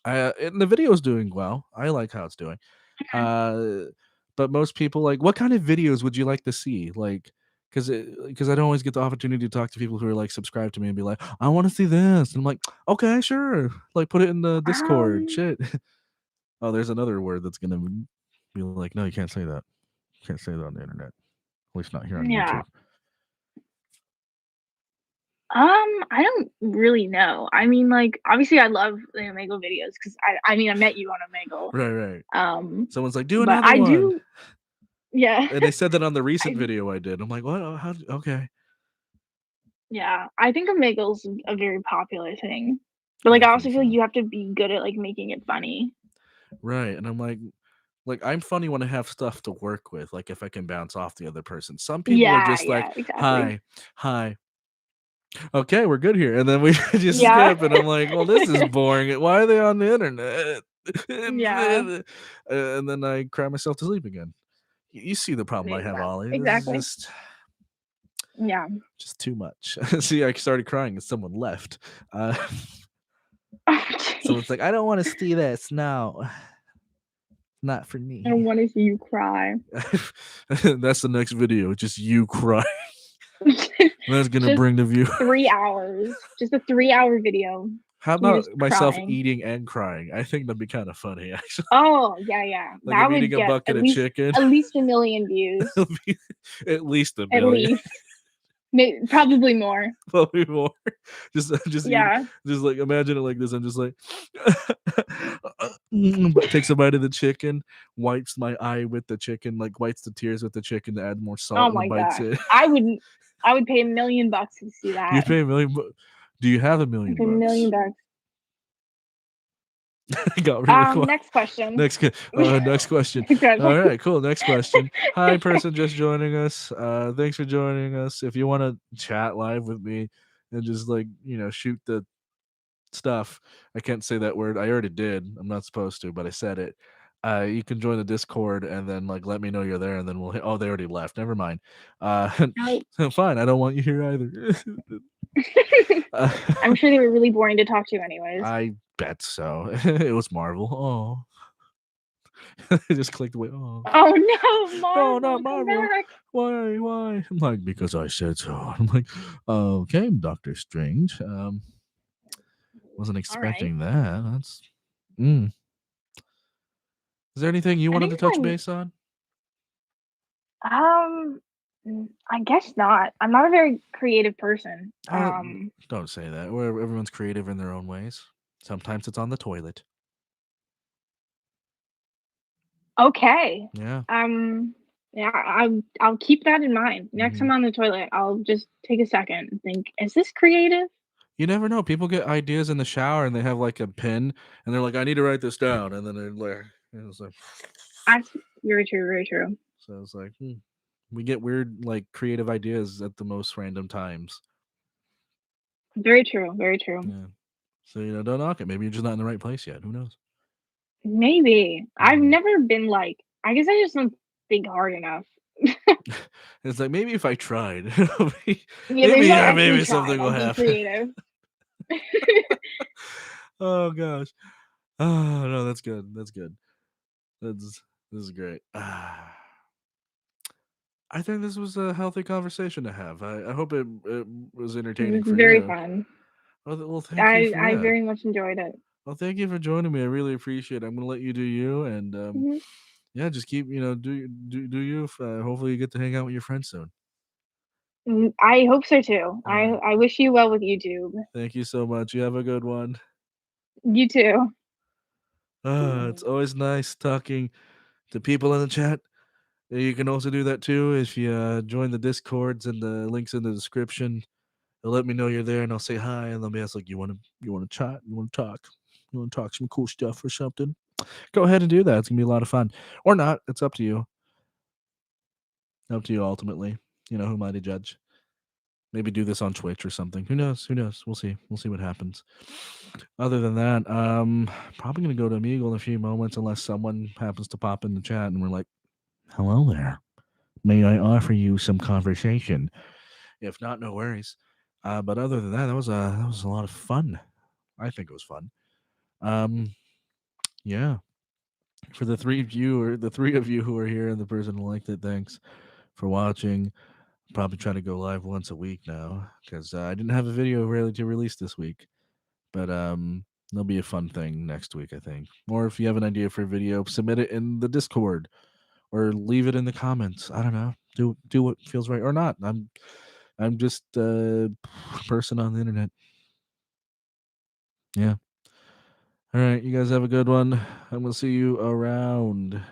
and the video's doing well. I like how it's doing. But most people like, what kind of videos would you like to see? Like, because I don't always get the opportunity to talk to people who are like subscribed to me and be like, I want to see this. And I'm like, okay, sure. Like, put it in the Discord. Shit. Oh, there's another word that's gonna be like, no, you can't say that. You can't say that on the internet. At least not here on Yeah. YouTube. I don't really know. I mean, like, obviously, I love the Omegle videos because I mean, I met you on Omegle. Right. Someone's like, do But another I one. do. Yeah. And they said that on the recent I- video I did. I'm like, what? Oh, how? Okay. Yeah, I think Omegle's a very popular thing, but like, I also think feel like so. you have to be good at like making it funny. Right. And I'm like I'm funny when I have stuff to work with, like if I can bounce off the other person. Some people are Yeah, just like, yeah, exactly. hi. Okay, we're good here. And then we just Yeah. skip. And I'm like, well, this is boring. Why are they on the internet? Yeah. And then I cry myself to sleep again. You see the problem I have, Yeah, Ollie. exactly. This is Yeah. just too much. See, I started crying and someone left. Oh, Someone's jeez. like, I don't want to see this. No, not for me. I don't want to see you cry. That's the next video. Just you crying. That's gonna Just bring the view. 3 hours. Just a 3-hour video. How You about just myself crying. eating and crying? I think that'd be kind of funny, actually. Oh, yeah. Like That I'm would eating a get bucket of chicken. at least 1 million views. At least a At million. least. Probably more. Probably more. Just Yeah. just like imagine it like this. I'm just like takes a bite of the chicken, wipes my eye with the chicken, like wipes the tears with the chicken to add more salt, Oh and my then bites gosh. it. I would pay $1 million to see You that. pay $1 million. Do you have $1 I'd million pay $1 million. Got really quiet. Next question. Next question. Okay. All right, cool. Next question. Hi, person just joining us. Thanks for joining us. If you want to chat live with me and just like shoot the stuff, I can't say that word. I already did. I'm not supposed to, but I said it. You can join the Discord and then like let me know you're there, and then we'll hit. Oh, they already left. Never mind. Fine. I don't want you here either. I'm sure they were really boring to talk to anyways. I bet so. It was Marvel. Oh. I just clicked away. Oh. Oh no, Marvel! No, not come Marvel. back. Why? I'm like, because I said so. I'm like, okay, Doctor Strange. Wasn't expecting that. That's. Is there anything you wanted to touch base on? I guess not. I'm not a very creative person. Don't say that. Everyone's creative in their own ways. Sometimes it's on the toilet. Okay. Yeah. Yeah, I'll keep that in mind. Next time I'm on the toilet, I'll just take a second and think, is this creative? You never know. People get ideas in the shower and they have like a pen and they're like, I need to write this down. And then they're like, it's like That's very true, very true. so it's like, we get weird, like creative ideas at the most random times. Very true, very true. Yeah. So don't knock it. Maybe you're just not in the right place yet. Who knows? Maybe. I've Mm. never been like, I guess I just don't think hard enough. It's like maybe if I tried, Yeah, maybe maybe I actually maybe tried. something will I'll be happen. creative. Oh gosh. Oh no, that's good. That's good. This is great. I think this was a healthy conversation to have. I hope it was It entertaining was for very you. fun. Well, thank you for I yeah. very much enjoyed it. Well, thank you for joining me. I really appreciate it. I'm gonna let you do you, and Mhm. yeah, just keep do you. Hopefully, you get to hang out with your friends soon. I hope so too. All right. I wish you well with YouTube. Thank you so much. You have a good one. You too. It's always nice talking to people in the chat. You can also do that too if you join the Discords and the links in the description. They'll let me know you're there, and I'll say hi, and they'll be asked like, "You want to chat? You want to talk? You want to talk some cool stuff or something?" Go ahead and do that. It's gonna be a lot of fun, or not. It's up to you. Up to you ultimately. You know, who am I to judge? Maybe do this on Twitch or something. Who knows? Who knows? We'll see. We'll see what happens. Other than that, probably gonna go to Amigo in a few moments unless someone happens to pop in the chat and we're like, "Hello there. May I offer you some conversation?" If not, no worries. But other than that, that was a lot of fun. I think it was fun. Yeah. For the three of you who are here and the person who liked it, thanks for watching. Probably try to go live once a week now because I didn't have a video really to release this week. But there'll be a fun thing next week, I think. Or if you have an idea for a video, submit it in the Discord or leave it in the comments. I don't know. Do what feels right or not. I'm just a person on the internet. Yeah. All right, you guys have a good one. I'm gonna see you around.